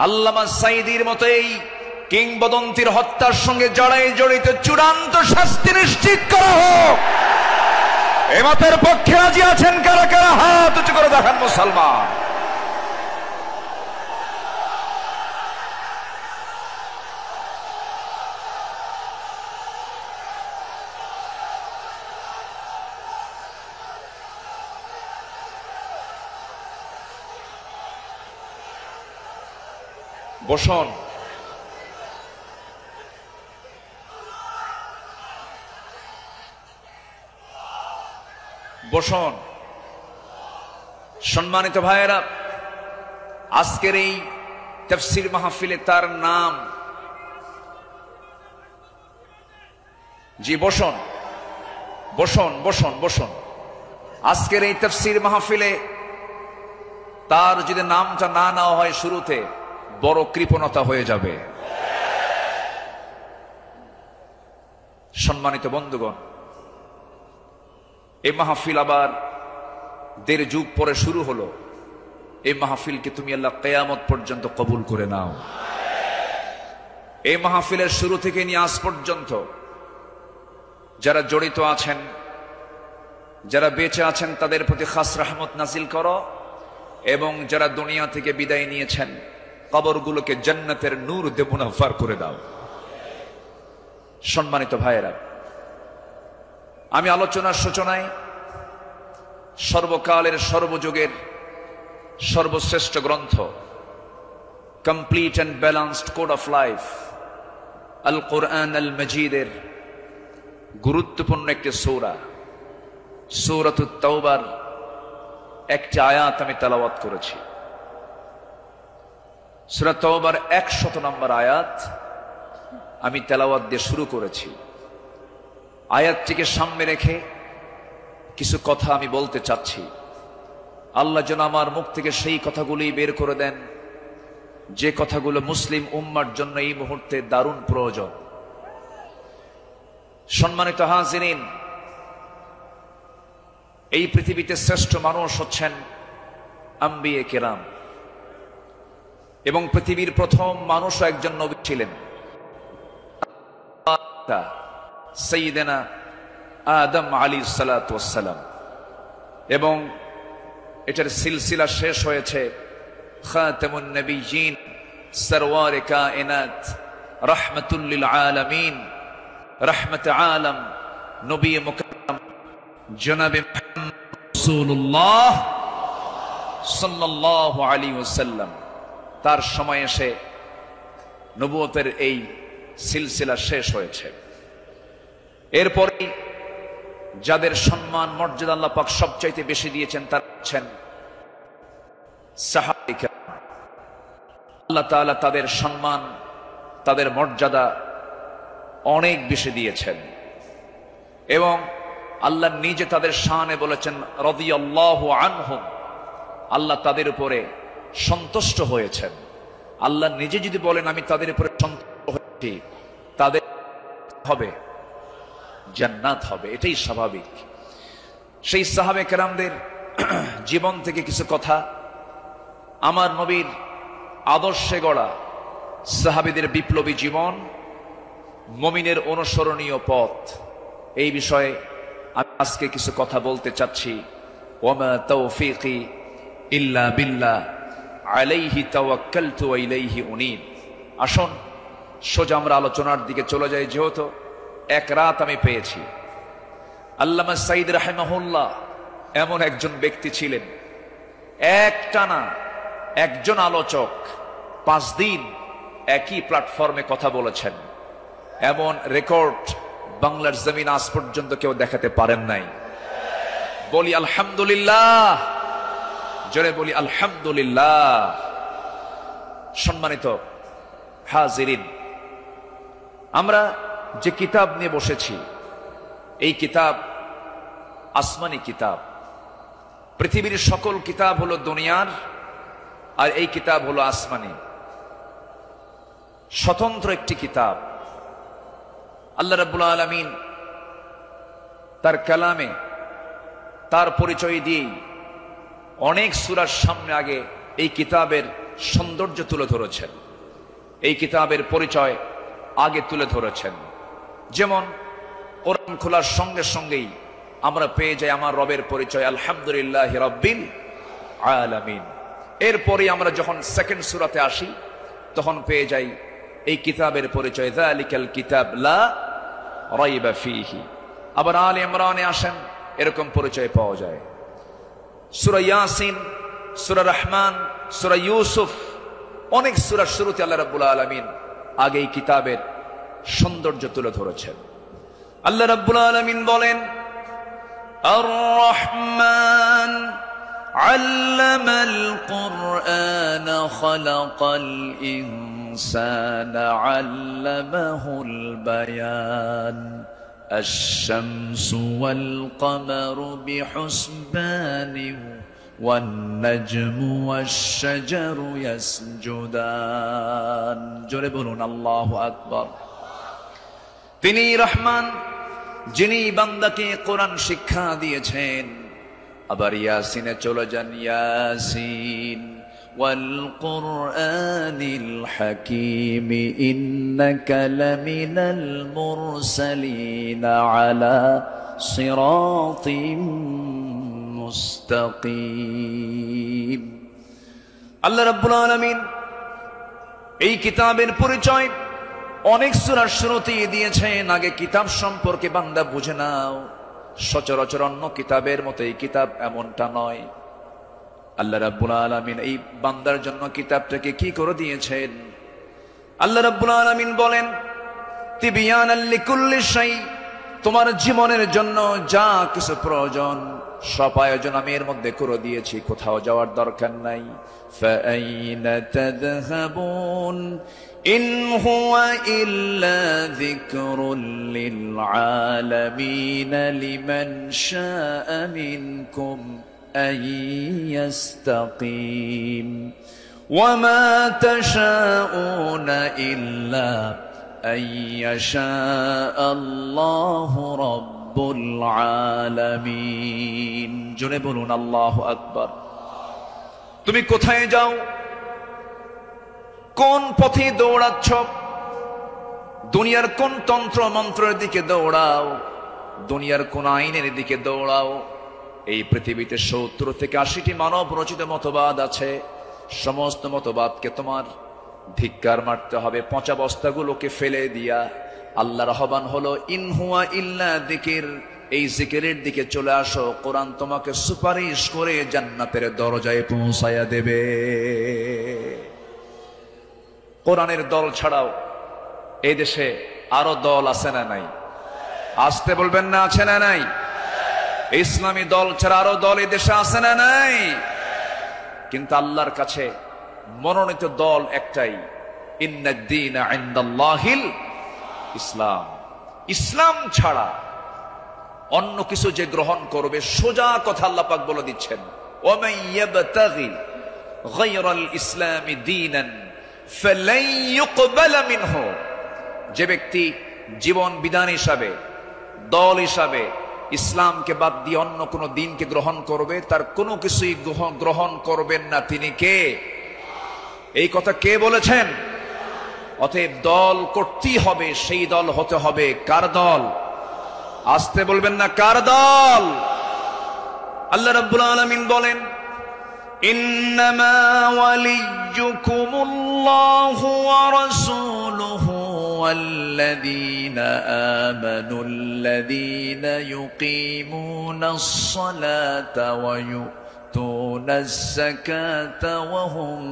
আল্লামা সাঈদীর মতোই কিংবদন্তির হত্যার সঙ্গে জড়িত চূড়ান্ত শাস্তি নিশ্চিত করা হোক। এ মতের পক্ষে রাজি আছেন কারা কারা? হাত উঁচু করে দেখান মুসলমান। বসুন। বসুন। সম্মানিত ভাইয়েরা, আজকের এই তাফসীর মাহফিলে তার নাম, জি বসুন বসুন বসুন বসুন। আজকের এই তাফসীর মাহফিলে তার যদি নামটা না নেওয়া হয় শুরুতে, বড় কৃপণতা হয়ে যাবে। সম্মানিত বন্ধুগণ, এই মাহফিল আবার 1.5 যুগ পরে শুরু হলো। এই মাহফিলকে তুমি আল্লাহ কিয়ামত পর্যন্ত কবুল করে নাও। এই মাহফিলের শুরু থেকে নিয়ে আজ পর্যন্ত যারা জড়িত আছেন, যারা বেঁচে আছেন, তাদের প্রতি খাস রহমত নাজিল করো, এবং যারা দুনিয়া থেকে বিদায় নিয়েছেন কবরগুলোকে জান্নাতের নূর দিয়ে মুনাফার করে দাও। সম্মানিত ভাইয়েরা, আমি আলোচনার সূচনায় সর্বকালের সর্বযুগের সর্বশ্রেষ্ঠ গ্রন্থ, complete and balanced code of life, Al Quran আল মজিদের গুরুত্বপূর্ণ একটি সূরা, সূরাতুত তাওবার একটি আয়াত আমি তেলাওয়াত করেছি। সূরা তাওবার 100 নম্বর আয়াত আমি তেলাওয়াত দিয়ে শুরু করেছি। আয়াতটিকে সামনে রেখে কিছু কথা আমি বলতে চাচ্ছি। আল্লাহ যেন আমার মুখ থেকে সেই কথাগুলি বের করে দেন যে কথাগুলো মুসলিম উম্মার জন্য এই মুহূর্তে দারুণ প্রয়োজন। সম্মানিত হাজিরিন, এই পৃথিবীতে শ্রেষ্ঠ মানুষ হচ্ছেন আম্বিয়ে কেরাম, এবং পৃথিবীর প্রথম মানুষও একজন নবী ছিলেন, সাইয়্যিদানা আদম আলাইহিস সালাতু ওয়াস সালাম। এবং এটার সিলসিলা শেষ হয়েছে খাতামুন নবিয়্যিন, সরওয়ারে কায়নাত, রাহমাতুল লিল আলামিন, রাহমাত আলম, নবী মুকাররম জনাবে মুহাম্মদ রাসূলুল্লাহ সাল্লাল্লাহু আলাইহি ওয়াসাল্লাম। তার সময় এসে নবুয়তের এই সিলসিলা শেষ হয়েছে। এরপরে যাদের সম্মান মর্যাদা আল্লাহ পাক সবচাইতে বেশি দিয়েছেন তারা হচ্ছেন সাহাবায়ে কেরাম। আল্লাহ তাআলা তাদের সম্মান, তাদের মর্যাদা অনেক বেশি দিয়েছেন, এবং আল্লাহ নিজে তাদের শানে বলেছেন রাদিয়াল্লাহু আনহুম, আল্লাহ তাদের উপরে সন্তুষ্ট হয়েছেন। আল্লাহ নিজে যদি বলেন আমি তাদের উপরে সন্তুষ্ট হয়েছি, তাদের হবে জান্নাত হবে, এটাই স্বাভাবিক। সেই সাহাবে কেরামদের জীবন থেকে কিছু কথা, আমার নবীর আদর্শে গড়া সাহাবীদের বিপ্লবী জীবন, মুমিনের অনুসরণীয় পথ, এই বিষয়ে আমি আজকে কিছু কথা বলতে চাচ্ছি। ওয়ামা তাওফীকি ইল্লা বিল্লাহ আলাইহি তাওয়াক্কালতু ওয়া ইলাইহি উনীব। আসুন সোজা আমরা আলোচনার দিকে চলে যাই। যেহেতু এক রাত আমি পেয়েছি, আল্লামা সাঈদ রাহিমাহুল্লাহ এমন একজন ব্যক্তি ছিলেন, একটানা একজন আলোচক 5 দিন একই প্ল্যাটফর্মে কথা বলেছেন। এমন রেকর্ড বাংলার জমিন আজ পর্যন্ত কেউ দেখাতে পারেন নাই। বলি আলহামদুলিল্লাহ, জোরে বলি আলহামদুলিল্লাহ। সম্মানিত হাজিরিন, আমরা যে কিতাব নিয়ে বসেছি, এই কিতাব আসমানি কিতাব। পৃথিবীর সকল কিতাব হলো দুনিয়ার, আর এই কিতাব হলো আসমানি, স্বতন্ত্র একটি কিতাব। আল্লাহ রাব্বুল আলামিন তার কালামে তার পরিচয় দিয়ে অনেক সূরার সামনে আগে এই কিতাবের সৌন্দর্য তুলে ধরেছেন, এই কিতাবের পরিচয় আগে তুলে ধরেছেন। যেমন কোরআন খোলার সঙ্গে সঙ্গেই আমরা পেয়ে যাই আমার রবের পরিচয়, আলহামদুলিল্লাহি রাব্বিল আলামিন। এরপরে আমরা যখন সেকেন্ড সূরাতে আসি তখন পেয়ে যাই এই কিতাবের পরিচয়, যালিকাল কিতাব লা রাইবা ফীহি। আবার আলে ইমরানে আসেন, এরকম পরিচয় পাওয়া যায়। সূরা ইয়াসিন, সূরা রহমান, সূরা ইউসুফ, অনেক সূরার শুরুতে আল্লাহ রাব্বুল আলামিন আগে এই কিতাবের সৌন্দর্য তুলে ধরেছেন। আল্লাহ রাব্বুল আলামিন বলেন, আর রহমান আল্লামাল কুরআন খালাকাল ইনসানা আল্লামাহুল বায়ান আশ-শামসু ওয়াল কমারু বিহুসবানিন ওয়ান নাজমু ওয়াশ-শাজারু ইয়াসজুদান। জোরে বলুন আল্লাহু আকবার। তিনি রহমান, যিনি বান্দাকে কোরআন শিক্ষা দিয়েছেন। আবার ইয়াসিনে চলে যান, ইয়াসিন ওয়াল কুরআনিল হাকীম ইন্নাকা লামিনাল মুরসালিন আলা সিরাতিম মুস্তাকিম। আল্লাহ রাব্বুল আলামিন এই কিতাবের পরিচয় অনেক সূরার শুরুতেই দিয়েছেন। আগে কিতাব সম্পর্কে বান্দা বুঝে নাও, সচরাচর অন্য কিতাবের মতো এই কিতাব এমনটা নয়। আল্লাহ রাব্বুল আলামিন এই বান্দার জন্য কিতাবটাকে কি করে দিয়েছেন? আল্লাহ রাব্বুল আলামিন বলেন, তিবিয়ানাল লিকুল্লি শাই, তোমার জীবনের জন্য যা কিছু প্রয়োজন সব আয়োজন আমি এর মধ্যে করে দিয়েছি, কোথাও যাওয়ার দরকার নাই। ফাআইনা তাযহাবুন ইন হুয়া ইল্লা যিকরুল লিল আলামিন লিমান শাআ মিনকুম আন ইয়াস্তাকিম ওয়া মা তাশাউনা ইল্লা আন ইয়াশা আল্লাহু রাব্বুল আলামিন। জোরে বলুন আল্লাহু আকবার। তুমি কোথায় যাও, কোন পথে দৌড়াচ্ছ, দুনিয়ার কোন তন্ত্র মন্ত্রের দিকে দৌড়াও, দুনিয়ার কোন আইনের দিকে দৌড়াও, এই পৃথিবীতে ৭০ থেকে ৮০টি মানব রচিত মতবাদ আছে। সমস্ত মতবাদকে তোমার ধিক্কার মারতে হবে, পচা বস্তাগুলোকে ফেলে দিয়া আল্লাহর আহ্বান হলো ইন হুয়া ইল্লা যিকির, এই জিকিরের দিকে চলে আসো। কোরআন তোমাকে সুপারিশ করে জান্নাতের দরজায় পৌঁছায়া দেবে। কোরআনের দল ছাড়াও এই দেশে আরো দল আছে না নাই? আসতে বলবেন না, আছে না নাই? ইসলামী দল ছাড়া আরো দল এই দেশে আছে না নাই? কিন্তু আল্লাহর কাছে মনোনীত দল একটাই, ইন্নাদ-দীনা ইনদাল্লাহিল ইসলাম। ইসলাম ছাড়া অন্য কিছু যে গ্রহণ করবে, সোজা কথা আল্লাহ পাক বলে দিচ্ছেন, ওয়ামান ইয়াবতাগি গায়রাল ইসলামি দীনান ফালান ইউকবালা মিনহু। যে ব্যক্তি জীবন বিধান হিসাবে, দল হিসাবে ইসলামকে বাদ দিয়ে অন্য কোন দিনকে গ্রহণ করবে, তার কোনো কিছুই গ্রহণ করবেন না। তিনি কে? এই কথা কে বলেছেন? অতএব দল করতেই হবে, সেই দল হতে হবে কার দল? আসতে বলবেন না, কার দল? আল্লাহ রাব্বুল আলামিন বলেন, ইন্নামা ওয়ালিয়্যুকুমুল্লাহু ওয়া রাসূলুহু ওয়াল্লাযীনা আমানুল্লাযীনা ইউকিমুনাস সালাতা ওয়া ইউতুনাজ যাকাতা ওয়া হুম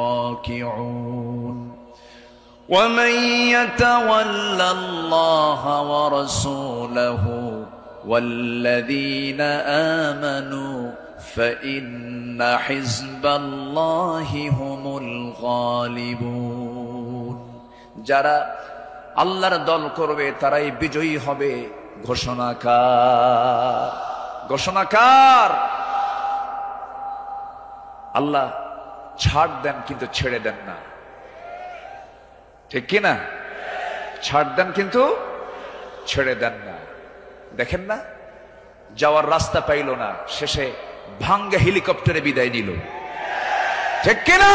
রাকিউন ومن يتولى الله ورسوله والذين آمنوا فإن حزب الله هم الغالبون। যারা আল্লাহর দল করবে তারাই বিজয়ী হবে। ঘোষণাকার, ঘোষণাকার আল্লাহ। ছাড় দেন কিন্তু ছেড়ে দেন না, ঠিক কিনা? ছাড় দেন কিন্তু ছেড়ে দেন না। দেখেন না, যাওয়ার রাস্তা পাইল না, শেষে ভাঙ্গা হেলিকপ্টারে বিদায় নিল, ঠিক কিনা?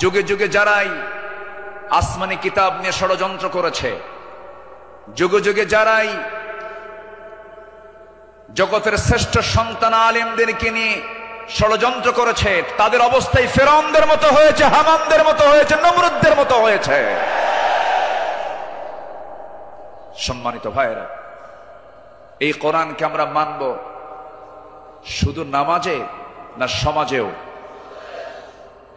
যুগে যুগে যারাই আসমানি কিতাব নিয়ে ষড়যন্ত্র করেছে, যুগে যুগে যারাই জগতের শ্রেষ্ঠ সন্তান আলেমদেরকে নিয়ে ষড়যন্ত্র করেছে, তাদের অবস্থায় ফিরআউনদের মতো হয়েছে, হামানদের মতো হয়েছে, নমরুদদের মতো হয়েছে। সম্মানিত ভাইরা, এই কোরআনকে আমরা মানব শুধু নামাজে না সমাজেও?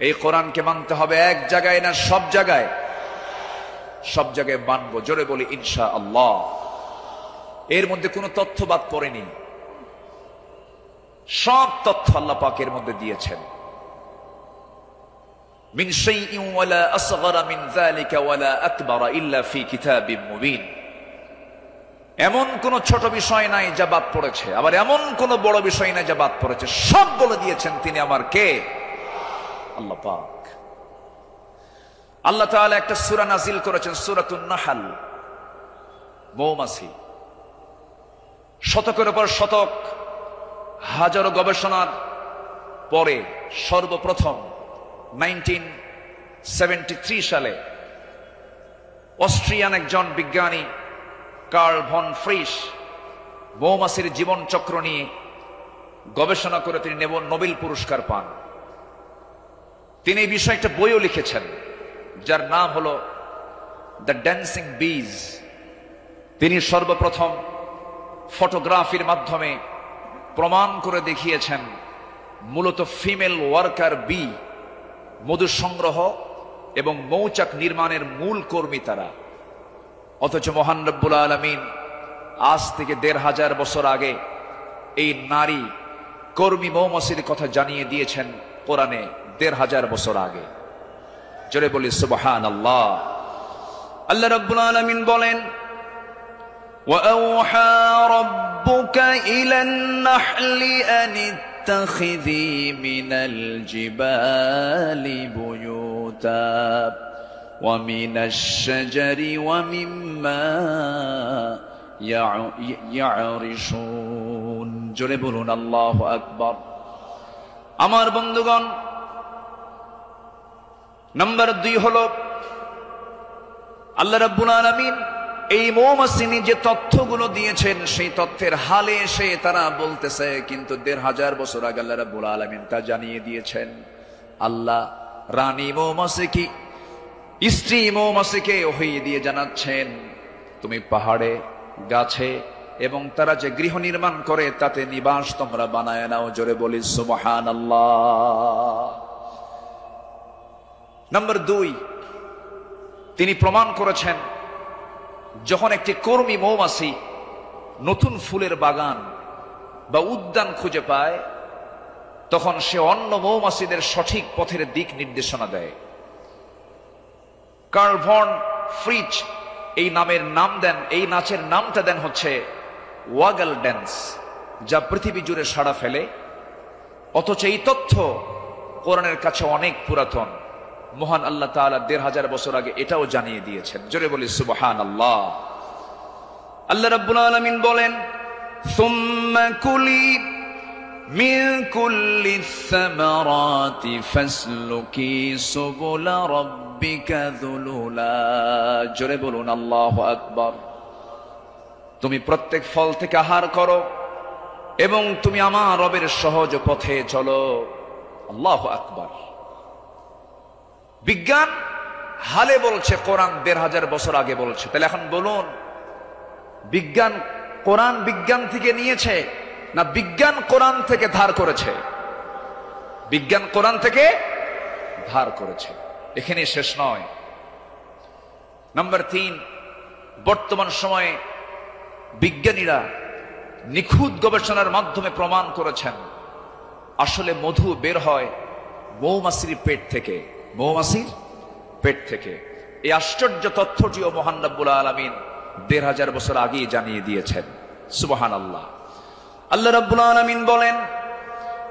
এই কোরআনকে মানতে হবে এক জায়গায় না সব জায়গায়? সব জায়গায় মানব, জোরে বলি ইনশাআল্লাহ। এর মধ্যে কোনো তথ্য বাদ পড়েনি, সব তথ্য আল্লাহ পাক এর মধ্যে দিয়েছেন। মিন শাইইন ওয়ালা আসগরা মিন যালিকা ওয়ালা আকবারা ইল্লা ফি কিতাবিম মুবিন। এমন কোন ছোট বিষয় নাই যা বাদ পড়েছে, আবার এমন কোন বড় বিষয় নাই যা বাদ পড়েছে। সব বলে দিয়েছেন তিনি আমার কে? আল্লাহ পাক। আল্লাহ তাআলা একটা সূরা নাজিল করেছেন, সূরাতুন নাহল, মৌমাছি। শতকের উপর শতক, হাজারো গবেষণার পরে সর্বপ্রথম 1973 সালে অস্ট্রিয়ান একজন বিজ্ঞানী কার্ল ভন ফ্রিশ মৌমাছির জীবন চক্র নিয়ে গবেষণা করে তিনি নোবেল পুরস্কার পান। তিনি এই বিষয়ে একটা বইও লিখেছেন যার নাম হলো দ্য ড্যান্সিং বিজ। তিনি সর্বপ্রথম ফটোগ্রাফির মাধ্যমে প্রমাণ করে দেখিয়েছেন মূলত ফিমেল ওয়ার্কার বি, মধু সংগ্রহ এবং মৌচাক নির্মাণের মূল কর্মী তারা। অথচ মহান রব্বুল আলামিন আজ থেকে ১৫০০ বছর আগে এই নারী কর্মী মৌমাছির কথা জানিয়ে দিয়েছেন কোরআনে ১৫০০ বছর আগে। জোরে বলি সুবহানাল্লাহ। আল্লাহ রব্বুল আলামিন বলেন, وَأَوْحَى رَبُّكَ إِلَى النَّحْلِ أَنِ اتَّخِذِي مِنَ الْجِبَالِ بُيُوتًا وَمِنَ الشَّجَرِ وَمِمَّا يَعْرِشُونَ। জোরে বলুন আল্লাহু আকবার। আমার বন্ধুগণ, নাম্বার ২ হলো আল্লাহ রাব্বুল আলামিন এই মৌমাছি যে তথ্যগুলো দিয়েছেন সেই তথ্যের হালে এসে তারা বলতেছে, কিন্তু ১৫০০ বছর আগে আল্লাহ রাব্বুল আলামিন তা জানিয়ে দিয়েছেন। আল্লাহ রানী মৌমাছিকে, স্ত্রী মৌমাছিকে ওহী দিয়ে জানাচ্ছেন, তুমি পাহাড়ে, গাছে এবং তারা যে গৃহ নির্মাণ করে তাতে নিবাস তোমরা বানায় নাও। জোরে বলি সুবহানাল্লাহ। নাম্বার ২, তিনি প্রমাণ করেছেন যখন একটি কর্মী মৌমাছি নতুন ফুলের বাগান বা উদ্যান খুঁজে পায় তখন সে অন্য মৌমাছিদের সঠিক পথের দিক নির্দেশনা দেয়। কার্ল ভন ফ্রিচ এই নামের নাম দেন, এই নাচের নামটা দেন হচ্ছে ওয়াগল ড্যান্স, যা পৃথিবী জুড়ে সাড়া ফেলে। অথচ এই তথ্য কোরআনের কাছে অনেক পুরাতন। মহান আল্লাহ তাআলা ১৫০০ বছর আগে এটাও জানিয়ে দিয়েছেন। জোরে বলি সুবহানাল্লাহ। আল্লাহ রাব্বুল আলামিন বলেন, সুম্মা কুলি মিন কুল্লি সামারাতি ফাসলুকি সুবুলা রাব্বিকা যুলুলা। জোরে বলুন আল্লাহু আকবার। তুমি প্রত্যেক ফল থেকে আহার করো এবং তুমি আমার রবের সহজ পথে চলো। আল্লাহু আকবার। বিজ্ঞান হালে বলছে, কোরআন ১৫০০ বছর আগে বলছে। তাহলে এখন বলুন, বিজ্ঞান কোরআন বিজ্ঞান থেকে নিয়েছে না বিজ্ঞান কোরআন থেকে ধার করেছে? বিজ্ঞান কোরআন থেকে ধার করেছে। এখানে শেষ নয়। নাম্বার ৩, বর্তমান সময়ে বিজ্ঞানীরা নিখুঁত গবেষণার মাধ্যমে প্রমাণ করেছেন আসলে মধু বের হয় মৌমাছির পেট থেকে, মৌমাছির পেট থেকে। এই আশ্চর্য তথ্যটিও মহান রব্বুল আলামিন ১৫০০ বছর আগেই জানিয়ে দিয়েছেন। সুবহানাল্লাহ। আল্লাহ রব্বুল আলামিন বলেন,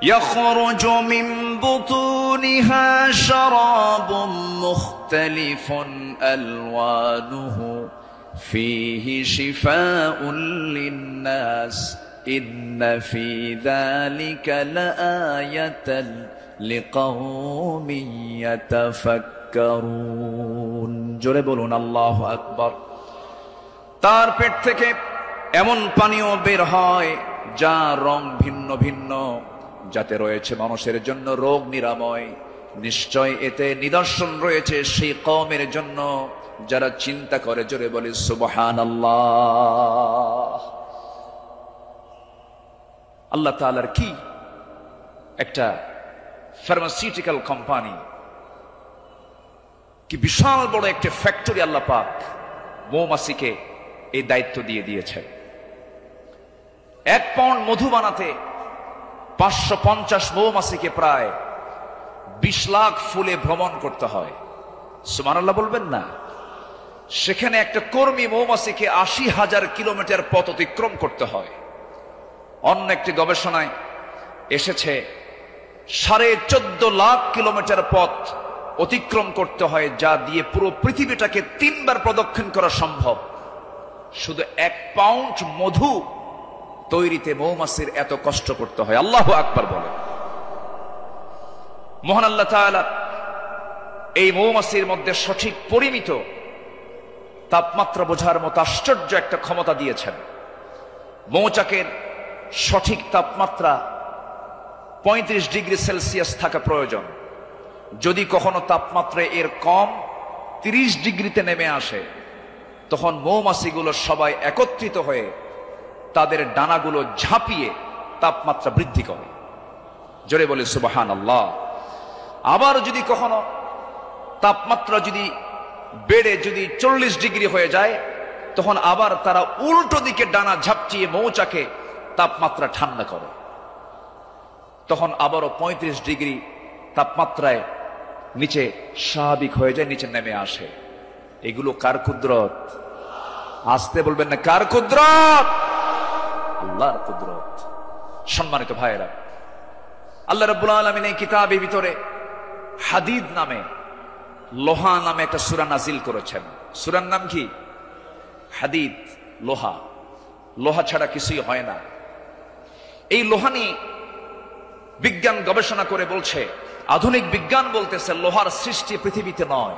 ইয়াখরুজু মিন বুতুনিহা শারাবুম মুখতালিফুন আলওয়ানুহু ফীহি শিফাউন লিন-নাস ইন্না ফী যালিকা লাআয়াতান লিকাওমিন ইয়াতাফাক্কারুন। জোরে বলুন আল্লাহু আকবার। তার পেট থেকে এমন পানীয় বের হয় যা রং ভিন্ন ভিন্ন, যাতে রয়েছে মানুষের জন্য রোগ নিরাময়। নিশ্চয় এতে নিদর্শন রয়েছে সেই কওমের জন্য যারা চিন্তা করে। জোরে বলি সুবহানাল্লাহ। আল্লাহ তাআলার কি একটা ফার্মাসিউটিক্যাল কোম্পানি, কি বিশাল বড় একটা ফ্যাক্টরি আল্লাহ পাক মৌমাছিকে এই দায়িত্ব দিয়ে দিয়েছে। 1 পাউন্ড মধু বানাতে 550 মৌমাছিকে প্রায় 20 লাখ ফুলে ভ্রমণ করতে হয়। সুবহানাল্লাহ বলবেন না? সেখানে একটা কর্মী মৌমাছিকে 80,000 কিলোমিটার পথ অতিক্রম করতে হয়। অন্য একটি গবেষণায় এসেছে 14.5 লাখ কিলোমিটার পথ অতিক্রম করতে হয়, যা দিয়ে পুরো পৃথিবীটাকে 3 বার প্রদক্ষিণ করা সম্ভব। শুধু 1 পাউন্ড মধু তৈরিতে মৌমাছির এত কষ্ট করতে হয়। আল্লাহু আকবার বলে। মহান আল্লাহ তাআলা এই মৌমাছির মধ্যে সঠিক পরিমিত তাপমাত্রা বোঝার মতো আশ্চর্য একটা ক্ষমতা দিয়েছেন। মৌচাকের সঠিক তাপমাত্রা 35 ডিগ্রি সেলসিয়াস থাকা প্রয়োজন। যদি কখনো তাপমাত্রা এর কম 30 ডিগ্রিতে নেমে আসে, তখন মৌমাছিগুলো সবাই একত্রিত হয়ে তাদের ডানাগুলো ঝাঁপিয়ে তাপমাত্রা বৃদ্ধি করে। জোরে বলে সুবহানাল্লাহ। আবার যদি কখনো তাপমাত্রা যদি বেড়ে যদি 40 ডিগ্রি হয়ে যায়, তখন আবার তারা উল্টো দিকে ডানা ঝাপচিয়ে মৌচাকে তাপমাত্রা ঠান্ডা করে। তখন আবারও 35 ডিগ্রি তাপমাত্রায় নিচে স্বাভাবিক হয়ে যায়, নিচে নেমে আসে। এগুলো কার কুদরত? আসতে বলবেন না, কার কুদরত? আল্লাহর কুদরত। সম্মানিত ভাইয়েরা, আল্লাহ রাব্বুল আলামিন এই কিতাবের ভিতরে হাদিদ নামে, লোহা নামে একটা সূরা নাজিল করেছেন। সূরার নাম কি? হাদিদ, লোহা। লোহা ছাড়া কিছুই হয় না। এই লোহা নিয়ে বিজ্ঞান গবেষণা করে বলছে, আধুনিক বিজ্ঞান বলতেছে লোহার সৃষ্টি পৃথিবীতে নয়,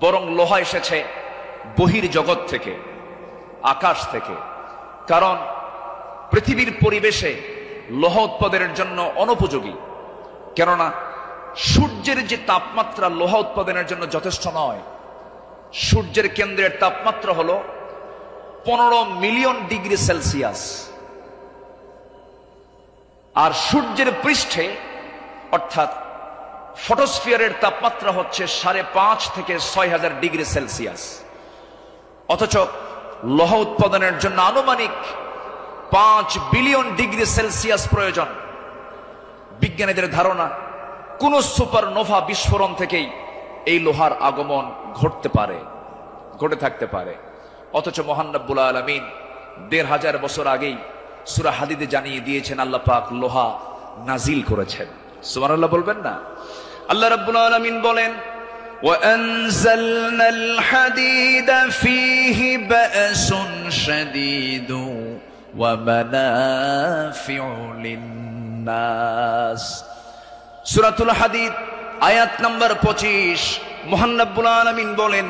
বরং লোহা এসেছে বহির জগৎ থেকে, আকাশ থেকে। কারণ পৃথিবীর পরিবেশে লোহা উৎপাদনের জন্য অনুপযোগী। কেননা সূর্যের যে তাপমাত্রা লোহা উৎপাদনের জন্য যথেষ্ট নয়। সূর্যের কেন্দ্রের তাপমাত্রা হলো 15 মিলিয়ন ডিগ্রি সেলসিয়াস, আর সূর্যের পৃষ্ঠে অর্থাৎ ফটোস্ফিয়ারের তাপমাত্রা হচ্ছে 5.5 থেকে 6,000 ডিগ্রি সেলসিয়াস। অথচ লোহা উৎপাদনের জন্য আনুমানিক 5 বিলিয়ন ডিগ্রি সেলসিয়াস প্রয়োজন। বিজ্ঞানীদের ধারণা কোন সুপারনোভা বিস্ফোরণ থেকেই এই লোহার আগমন ঘটে থাকতে পারে। অথচ মহান রব্বুল আলামিন 1500 বছর আগেই সূরা হাদিদে জানিয়ে দিয়েছেন আল্লাহ পাক লোহা নাজিল করেছেন। সুবহানাল্লাহ বলবেন না? আল্লাহ রাব্বুল আলামিন বলেন, وَأَنزَلْنَا الْحَدِيدَ فِيهِ بَأْسٌ شَدِيدٌ وَمَنَافِعُ لِلنَّاسِ। সূরাতুল হাদিদ আয়াত নম্বর 25। মহান রব্বুল আলামিন বলেন,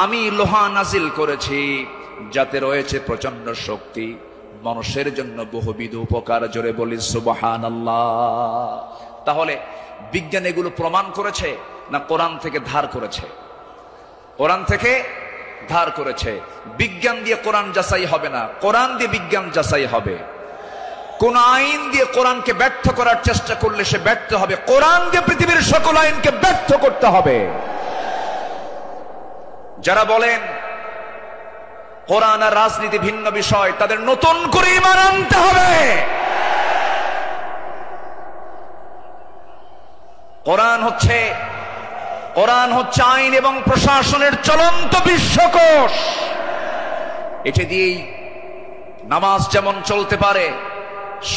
আমি লোহা নাজিল করেছি যাতে রয়েছে প্রচন্ড শক্তি, মানুষের জন্য বহুবিধ উপকার। জোরে বলি সুবহানাল্লাহ। তাহলে বিজ্ঞান এগুলো প্রমাণ করেছে না কোরআন থেকে ধার করেছে? কোরআন থেকে ধার করেছে। বিজ্ঞান দিয়ে কোরআন যাচাই হবে না, কোরআন দিয়ে বিজ্ঞান যাচাই হবে। কোন আইন দিয়ে কোরআনকে ব্যর্থ করার চেষ্টা করলে সে ব্যর্থ হবে। কোরআন দিয়ে পৃথিবীর সকল আইনকে ব্যর্থ করতে হবে। যারা বলেন কোরআন আর রাজনীতি ভিন্ন বিষয়, তাদের নতুন করে ঈমান আনতে হবে। কোরআন হচ্ছে আইন এবং প্রশাসনের চলন্ত বিশ্বকোষ। এটা দিয়েই নামাজ যেমন চলতে পারে,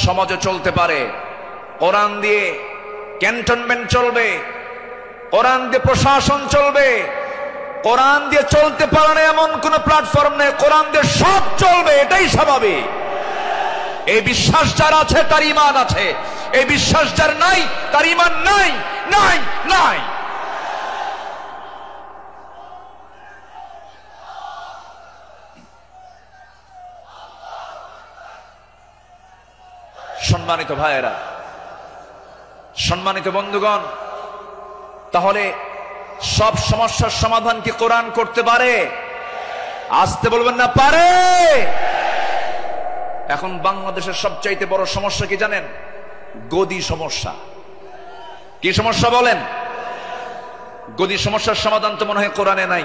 সমাজও চলতে পারে। কোরআন দিয়ে ক্যান্টনমেন্ট চলবে, কোরআন দিয়ে প্রশাসন চলবে। কোরআন দিয়ে চলতে পারে না এমন কোন প্ল্যাটফর্ম নেই, কোরআন দিয়ে সব চলবে, এটাই স্বাভাবিক। এই বিশ্বাস যার আছে তার ঈমান আছে। এই বিশ্বাস যার নাই তার ঈমান নাই নাই নাই। সম্মানিত ভাইয়েরা, সম্মানিত বন্ধুগণ, তাহলে সব সমস্যার সমাধান কি কোরআন করতে পারে? আসতে বলবেন না পারে। এখন বাংলাদেশের সবচাইতে বড় সমস্যা কি জানেন? গদি সমস্যা। কি সমস্যা বলেন? গদি সমস্যার সমাধান তো মনে হয় কোরআনে নাই।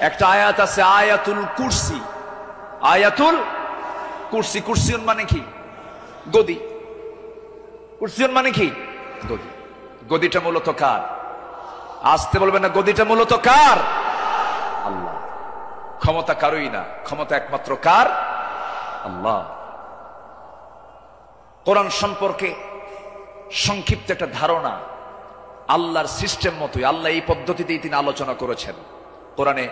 একটা আয়াত আছে, আয়াতুল কুরসি। আয়াতুল কুরসি। কুরসিউন মানে কি? গদি। কুরসিউন মানে কি? গদি। গদিটা মূলত কার? আসতে বলবেন না, গদিটা মূলত কার? আল্লাহ। ক্ষমতা কারোই না, ক্ষমতা একমাত্র কার? আল্লাহ। কোরআন সম্পর্কে সংক্ষিপ্ত একটা ধারণা, আল্লাহর সিস্টেম মতোই, আল্লাহ এই পদ্ধতিতেই তিনি আলোচনা করেছেন। কোরআনে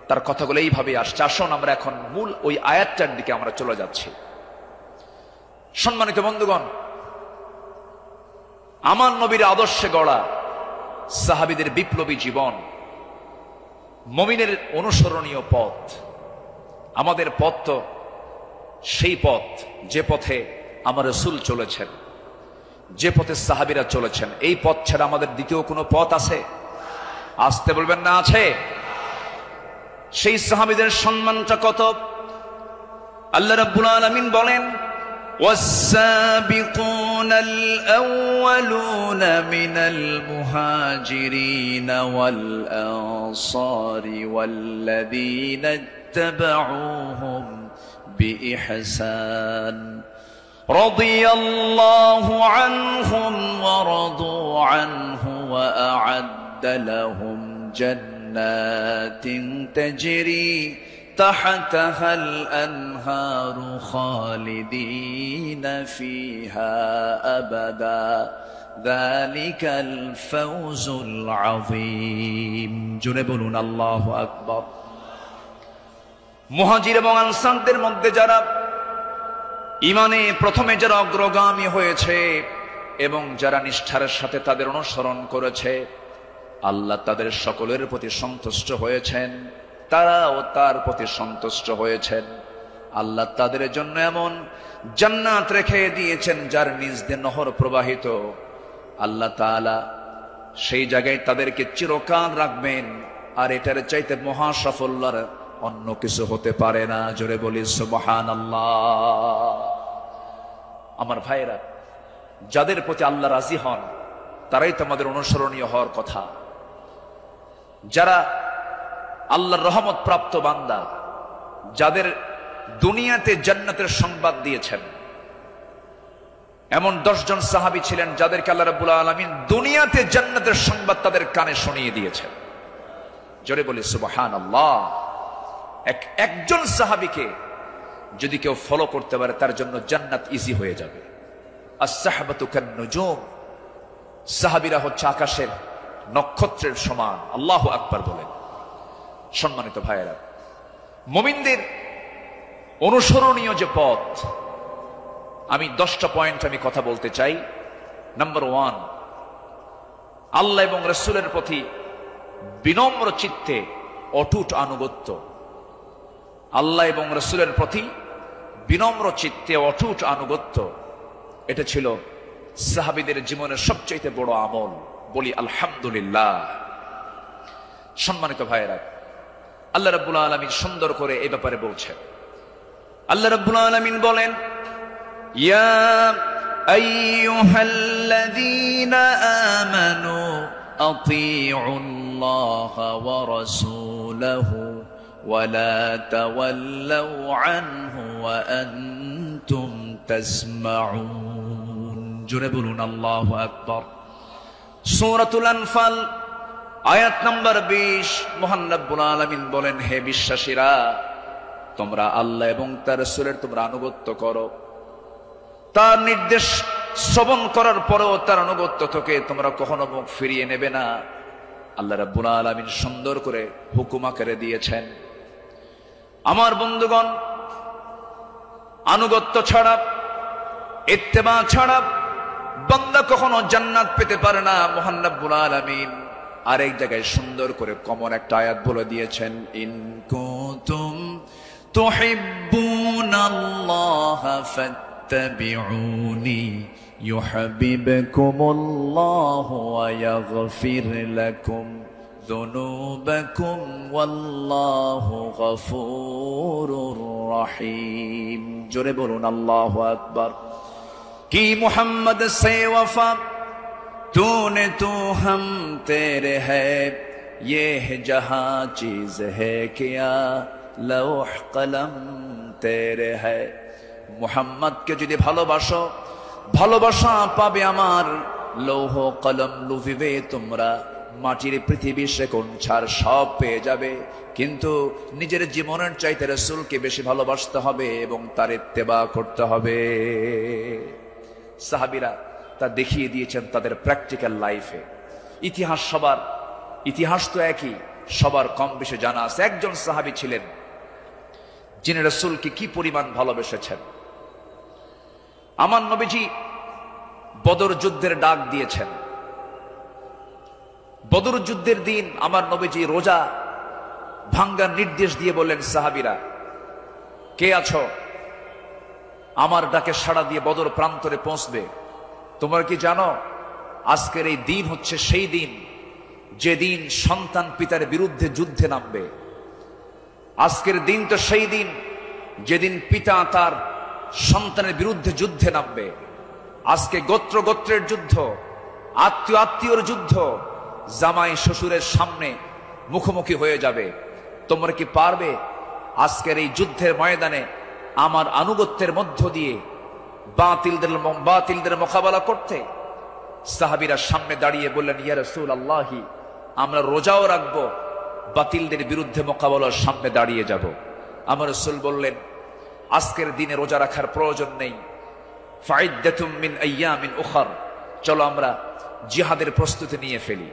তার কথাগুলো এইভাবে আসছে। আসুন আমরা এখন মূল ওই আয়াতটার দিকে আমরা চলে যাচ্ছি। সম্মানিত বন্ধুগণ, আমার নবীর আদর্শে গড়া সাহাবীদের বিপ্লবী জীবন, মুমিনের অনুসরণীয় পথ। আমাদের পথ তো সেই পথ যে পথে আমার রাসূল চলেছেন, যে পথে সাহাবীরা চলেছেন। এই পথ ছাড়া আমাদের দ্বিতীয় কোনো পথ আছে? আসতে বলবেন না আছে। সেই সাহাবীদের সম্মানটা কত! আল্লাহ রাব্বুল আলামিন বলেন, والسابقون الأولون من المهاجرين والأنصار والذين اتبعوهم بإحسان رضي الله عنهم ورضوا عنه وأعد لهم جنات تجري تحتها الأنهار خالدين فيها أبدا ذلك الفوز العظيم জোরে বলুন আল্লাহু আকবার। মুহাজির এবং আনসারদের মধ্যে যারা ঈমানে প্রথমে যারা অগ্রগামী হয়েছে এবং যারা নিষ্ঠার সাথে তাদের অনুসরণ করেছে, আল্লাহ তাদের সকলের প্রতি সন্তুষ্ট হয়েছেন, তারাও তার প্রতি সন্তুষ্ট হয়েছেন। আল্লাহ তাদের জন্য এমন জান্নাত রেখে দিয়েছেন যার নিচ দিয়ে নহর প্রবাহিত। আল্লাহ তাআলা সেই জায়গায় তাদেরকে চিরকাল রাখবেন, আর এটার চাইতে মহা সাফল্যের অন্য কিছু হতে পারে না। জোরে বলি সুবহানাল্লাহ। আমার ভাইরা, যাদের প্রতি আল্লাহ রাজি হন তারাই তো আমাদের অনুসরণীয় হওয়ার কথা। যারা আল্লাহর রহমত প্রাপ্ত বান্দা, যাদের দুনিয়াতে জান্নাতের সংবাদ দিয়েছেন, এমন 10 জন সাহাবী ছিলেন যাদেরকে আল্লাহ রাব্বুল আলামিন দুনিয়াতে জান্নাতের সংবাদ তাদের কানে শুনিয়ে দিয়েছেন। জোরে বলি সুবহানাল্লাহ। একজন সাহাবীকে যদি কেউ ফলো করতে পারে তার জন্য জান্নাত ইজি হয়ে যাবে। আস-সাহবাতু কান-নুজুম, সাহাবীরা হচ্ছে আকাশের নক্ষত্রের সমান। আল্লাহু আকবার বলেন। সম্মানিত ভাইয়েরা, মুমিনদের অনুসরণীয় যে পথ, আমি 10টা পয়েন্ট আমি কথা বলতে চাই। নাম্বার 1, আল্লাহ এবং রাসূলের প্রতি বিনম্র চিত্তে অটুট আনুগত্য। আল্লাহ এবং রাসূলের প্রতি বিনম্র চিত্তে অটুট আনুগত্য, এটা ছিল সাহাবীদের জীবনের সবচেয়ে বড় আমল। বলি আলহামদুলিল্লাহ। সম্মানিত ভাইয়েরা, আল্লাহ রাব্বুল আলামিন সুন্দর করে এই ব্যাপারে বলছেন। আল্লাহ রাব্বুল আলামিন বলেন, ইয়া আইয়ুহাল্লাযীনা আমানু আতিউল্লাহা ওয়া রাসূলাহু ওয়া লা তাওয়াল্লাউ আনহু ওয়া আনতুম তাসমাউন। জোরে বলুন আল্লাহু আকবার। সূরাতুল আনফাল আয়াত নাম্বার 20, মহান রব্বুল আলামিন বলেন, হে বিশ্বাসীরা, তোমরা আল্লাহ এবং তার রাসূলের তোমরা আনুগত্য করো। তার নির্দেশ শ্রবণ করার পরেও তার আনুগত্য থেকে তোমরা কখনো মুখ ফিরিয়ে নেবে না। আল্লাহ রাব্বুল আলামিন সুন্দর করে হুকুম আকারে দিয়েছেন। আমার বন্ধুগণ, আনুগত্য ছাড়া, ইত্তেবা ছাড়া বান্দা কখনো জান্নাত পেতে পারে না। মহান রব্বুল আলামিন আরেক জায়গায় সুন্দর করে কমন একটা আয়াত বলে দিয়েছেন, ইন কুনতুম তুহিব্বুনাল্লাহা ফাত্তাবিউনি ইউহিব্বুকুমুল্লাহু ওয়া ইয়াগফির লাকুম যুনুবাকুম ওয়াল্লাহু গফুরুর রহিম। জোরে বলুন আল্লাহু আকবার। কি মুহাম্মদ সে ওয়াফা तूने तू हम तेरे है, ये है जहां चीज है क्या लौह कलम तेरे है। মুহাম্মদকে যদি ভালোবাসো, ভালোবাসা পাবে আমার, লৌহ কলম লুভিবে তোমরা, মাটির পৃথিবী সেকোন ছাড় সব পেয়ে যাবে, কিন্তু নিজের জীবনের চাইতে রাসূলকে বেশি ভালোবাসতে হবে এবং তার ইত্তেবা করতে হবে। সাহাবীরা তা দেখিয়ে দিয়েছেন তাদের প্র্যাকটিক্যাল লাইফে। ইতিহাস সবার, ইতিহাস তো একই, সবার কম বেশি জানা আছে। একজন সাহাবী ছিলেন যিনি রাসূলকে কি পরিমাণ ভালোবেসেছেন। আমার নবীজি বদর যুদ্ধের ডাক দিয়েছেন। বদর যুদ্ধের দিন আমার নবীজি রোজা ভাঙ্গার নির্দেশ দিয়ে বললেন, সাহাবীরা কে আছো, আমার ডাকে সাড়া দিয়ে বদর প্রান্তরে পৌঁছবে। তোমরা কি জানো আজকের এই দিন হচ্ছে সেই দিন যেদিন সন্তান পিতার বিরুদ্ধে যুদ্ধে নামবে। আজকের দিন তো সেই দিন যেদিন পিতা তার সন্তানের বিরুদ্ধে যুদ্ধে নামবে। আজকে গোত্র গোত্রের যুদ্ধ, আত্মীয় আত্মীয়র যুদ্ধ, জামাই শ্বশুরের সামনে মুখোমুখি হয়ে যাবে। তোমরা কি পারবে আজকের এই যুদ্ধের ময়দানে আমার আনুগত্যের মধ্য দিয়ে বাতিলদের মোকাবেলা করতে? সাহাবীরা সামনে দাঁড়িয়ে বললেন, ইয়া রাসূলুল্লাহি, আমরা রোজাও রাখবো, বাতিলদের বিরুদ্ধে মোকাবেলার সামনে দাঁড়িয়ে যাব। আমার রাসূল বললেন, আজকের দিনে রোজা রাখার প্রয়োজন নেই, ফাইদ্দাতুম মিন আইয়ামিন উখর, চলো আমরা জিহাদের প্রস্তুতি নিয়ে ফেলি।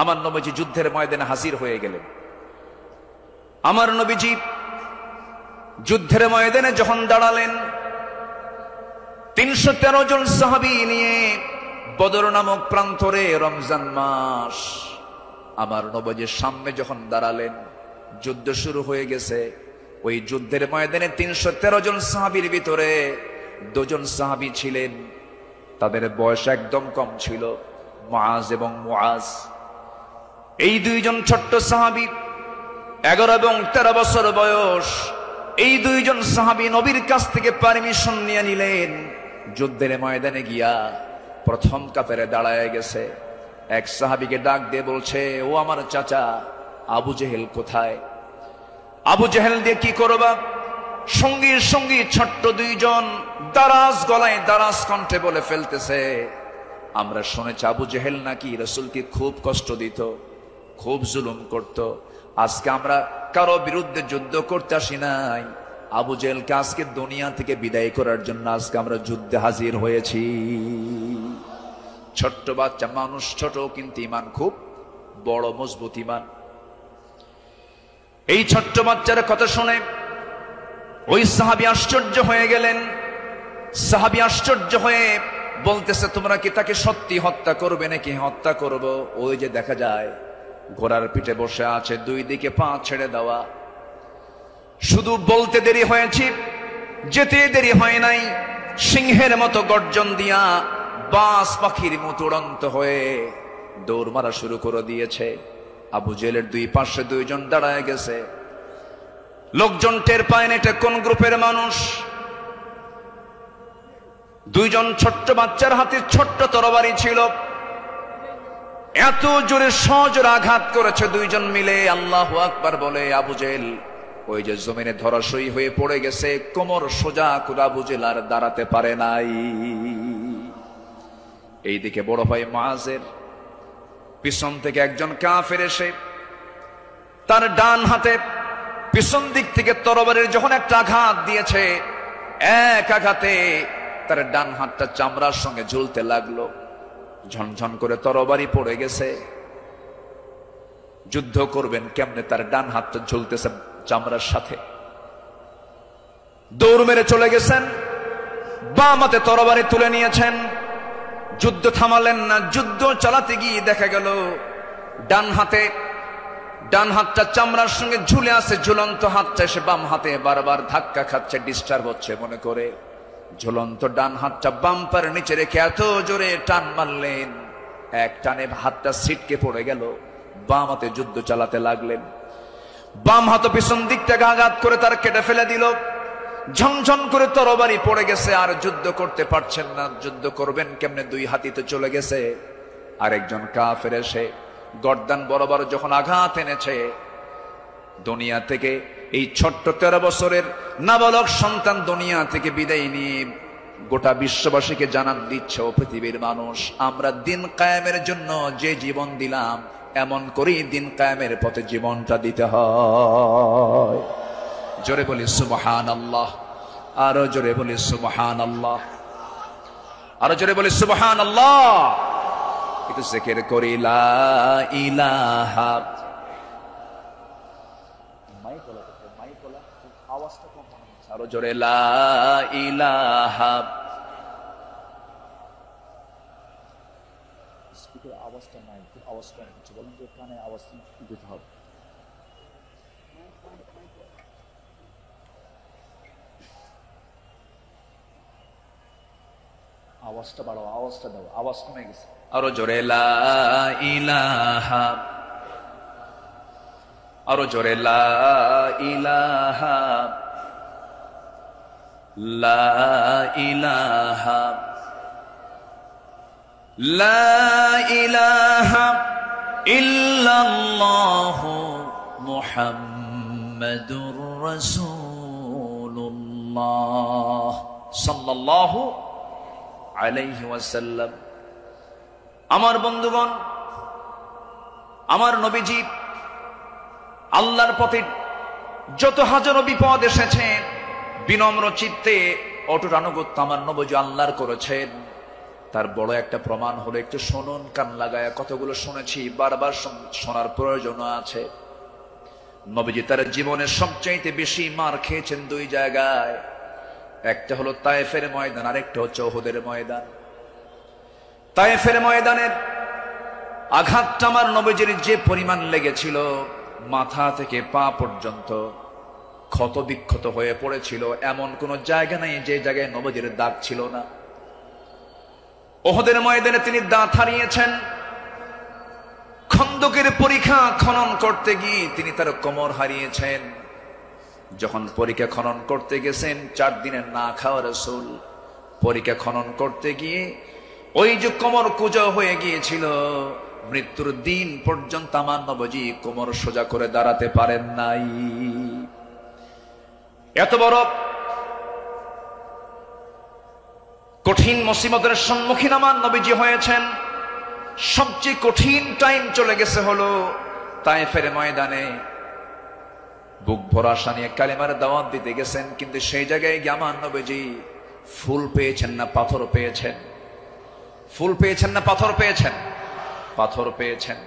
আমার নবীজি যুদ্ধের ময়দানে হাজির হয়ে গেলেন। আমার নবীজি যুদ্ধের ময়দানে যখন দাঁড়ালেন, 313 জন সাহাবী নিয়ে বদর নামক প্রান্তরে, রমজান মাস, আমার নবীজির সামনে যখন দাঁড়ালেন, যুদ্ধ শুরু হয়ে গেছে। ওই যুদ্ধের ময়দানে 313 জন সাহাবীর ভিতরে 2 জন সাহাবী ছিলেন, তাদের বয়স একদম কম ছিল, মুআজ এবং মুআজ। এই 2 জন ছোট্ট সাহাবী, 11 এবং 13 বছর বয়স। এই 2 জন সাহাবী নবীর কাছ থেকে পারমিশন নিয়ে নিলেন, যুদ্ধের ময়দানে গিয়া প্রথম কাতারে দাঁড়ায় গেছে। এক সাহাবীকে ডাক দিয়ে বলছে, ও আমার চাচা আবু জেহেল কোথায়? আবু জেহেল দিয়ে কি করবা? সঙ্গী সঙ্গী ছোট্ট 2 জন দারাজ গলায় দারাজ কণ্ঠে বলে ফেলতেছে, আমরা শুনেছি আবু জেহেল নাকি রাসূলকে খুব কষ্ট দিত, খুব জুলুম করত। আজকে আমরা কারো বিরুদ্ধে যুদ্ধ করতে আসি নাই, আবু জেহেলকে আজকে দুনিয়া থেকে বিদায় করার জন্য আজকে আমরা যুদ্ধে হাজির হয়েছি। ছোট্ট বাচ্চা মানুষ, ছোট কিন্তু ইমান খুব বড়, মজবুত ইমান। এই ছোট্ট বাচ্চার কথা শুনে ওই সাহাবী আশ্চর্য হয়ে গেলেন। সাহাবী আশ্চর্য হয়ে বলতেছে, তোমরা কি তাকে সত্যি হত্যা করবে নাকি? হত্যা করব। ওই যে দেখা যায় ঘোড়ার পিঠে বসে আছে, 2 দিকে পা ছেড়ে দেওয়া। শুধু বলতে দেরি হয়েছে, যেতে দেরি হয় নাই। সিংহের মতো গর্জন দিয়া বাস পাখির মতো উড়ন্ত হয়ে দৌড় মারা শুরু করে দিয়েছে। আবু জেহেলের 2 পাশে 2 জন দাঁড়ায় গেছে। লোকজন টের পায় না এটা কোন গ্রুপের মানুষ। 2 জন ছোট্ট বাচ্চার হাতে ছোট্ট তরবারি ছিল, এত জোরে সজোরে আঘাত করেছে 2 জন মিলে। আল্লাহু আকবার বলে আবু জেহেল ওই যে জমিনে ধরাশয়ী হয়ে পড়ে গেছে, কোমর সোজা করে আবু জেহেল আর দাঁড়াতে পারে নাই। এইদিকে বড় ভাই মুআজের পিছন থেকে একজন কাফের এসে তার ডান হাতে পিছন দিক থেকে তরবারির যখন একটা আঘাত দিয়েছে, এক আঘাতে তার ডান হাতটা চামড়ার সঙ্গে ঝুলতে লাগলো। ঝনঝন করে তরবারি পড়ে গেছে। যুদ্ধ করবেন কেমনে? তার ডান হাতটা ঝুলতেছে চামড়ার সাথে। দৌড় মেরে চলে গেছেন, বাম হাতে তরবারি তুলে নিয়েছেন। যুদ্ধ থামালেন না। যুদ্ধ চালাতে গিয়ে দেখা গেল ডান হাতটা চামড়ার সঙ্গে ঝুলে আছে, ঝুলন্ত হাতটা এসে বাম হাতে বারবার ধাক্কা খাচ্ছে, ডিস্টার্ব হচ্ছে মনে করে ঝুলন্ত ডান হাতটা বাম্পার নিচে রেখে এত জোরে টান মারলেন, এক টানে হাতটা ছিটকে পড়ে গেল। বাম হাতে যুদ্ধ চালাতে লাগলেন। বাম হাত পিছন দিক থেকে আঘাত করে তার কেটে ফেলে দিল। ঝনঝন করে তরবারি পড়ে গেছে, আর যুদ্ধ করতে পারছেন না। যুদ্ধ করবেন কেমনে, দুই হাতই তো চলে গেছে। আরেকজন কাফের এসে গর্দান বরাবর যখন আঘাত এনেছে, দুনিয়া থেকে এই ছোট্ট 13 বছরের নাবালক সন্তান দুনিয়া থেকে বিদায় নিয়ে গোটা বিশ্ববাসীকে জানান দিচ্ছে, ও পৃথিবীর মানুষ, আমরা দিন কায়েমের জন্য যে জীবন দিলাম, এমন করেই দিন কায়েমের পথে জীবনটা দিতে হয়। জোরে বলি সুবহানাল্লাহ, আরো জোরে বলি সুবহানাল্লাহ, আরো জোরে বলি সুবহানাল্লাহ। একটু জিকির করি লা ইলাহা, আওয়াজটা কম হচ্ছে, আরো জোরে লা ইলাহা। স্পিকার আওয়াজটা নাই, আওয়াজ কম হচ্ছে, বলেন যে কানে আওয়াজ দিতে হবে। আওয়াজটা বাড়াও, আওয়াজটা দাও, আওয়াজ কমে গেছে। আরো জোরে লা ইলাহা, আরো জোরে লা ইলাহা, লা ইলাহা, লা ইলাহা ইল্লাল্লাহু মুহাম্মাদুর রাসূলুল্লাহ সাল্লাল্লাহু আলাইহি ওয়াসাল্লাম। আমার বন্ধুগণ, আমার নবীজি আল্লাহর পথে যত হাজারো বিপদ এসেছে, বিনম্র চিত্তে অটুট আনুগত্য আমার নবীজি আল্লাহর করেছেন। তার বড় একটা প্রমাণ হলো, একটু শুনুন, কান লাগায়া। কতগুলো শুনেছি, বারবার শোনার প্রয়োজন আছে। নবীজি তার জীবনের সবচাইতে বেশি মার খেয়েছেন দুই জায়গায়। একটা হলো তায়েফের ময়দান, আরেকটা হচ্ছে উহুদের ময়দান। তায়েফের ময়দানের আঘাতটা আমার নবীজির যে পরিমাণ লেগেছিল, মাথা থেকে পা পর্যন্ত ক্ষত বিক্ষত হয়ে পড়েছিল। এমন কোন জায়গা নাই যে জায়গায় নবীজির দাগ ছিল না। উহুদের ময়দানে তিনি দাঁত হারিয়েছেন। খন্দকের পরীক্ষা খনন করতে গিয়ে তিনি তার কোমর হারিয়েছেন। যখন পরীক্ষা খনন করতে গেছেন, 4 দিনের না খাওয়া রাসূল পরীক্ষা খনন করতে গিয়ে ওই যে কোমর কুঁজো হয়ে গিয়েছিল, মৃত্যুর দিন পর্যন্ত আমার নবীজি কোমর সোজা করে দাঁড়াতে পারেন নাই। এত বড় কঠিন মুসিবতের সম্মুখীন আমার নবীজি হয়েছেন। সবচেয়ে কঠিন টাইম চলে গেছে হলো তায়েফের ময়দানে। বুক ভরা আশা নিয়ে কালেমার দাওয়াত দিতে গেছেন, কিন্তু সেই জায়গায় গিয়ে আমার নবীজি ফুল পেয়েছেন না পাথর পেয়েছেন? ফুল পেয়েছেন না পাথর পেয়েছেন? পাথর পেয়েছেন।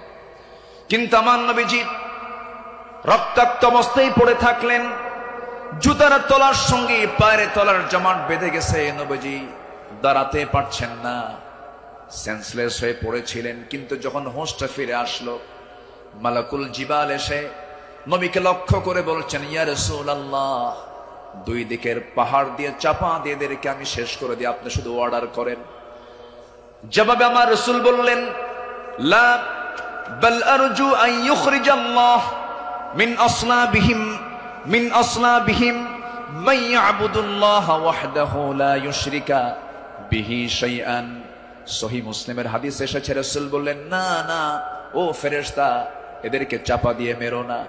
কিন্তু আমার নবীজি রক্তাক্ত অবস্থায় পড়ে থাকলেন। জুতার তলার সঙ্গে পায়ের তলার জমাট বেঁধে গেছে। নবীজি দাঁড়াতে পারছেন না, সেন্সলেস হয়ে পড়েছিলেন। কিন্তু যখন হোশটা ফিরে আসলো, মালাকুল জিবাল এসে নবীকে লক্ষ্য করে বলছেন, ইয়া রাসূলুল্লাহ, 2 দিকের পাহাড় দিয়ে চাপা দিয়ে এদেরকে আমি শেষ করে দিই, আপনি শুধু অর্ডার করেন। জবাবে আমার রাসূল বললেন, লা বাল আরজু আন ইউখরিজাল্লাহ মিন আসলাবিহিম মান ইয়াবুদুল্লাহ ওয়াহদাহু লা ইউশরিকা বিহি শাইআন। সহিহ মুসলিমের হাদিস এসেছে, রাসূল বললেন, না না ও ফেরেশতা, এদেরকে চাপা দিয়ে মেরো না।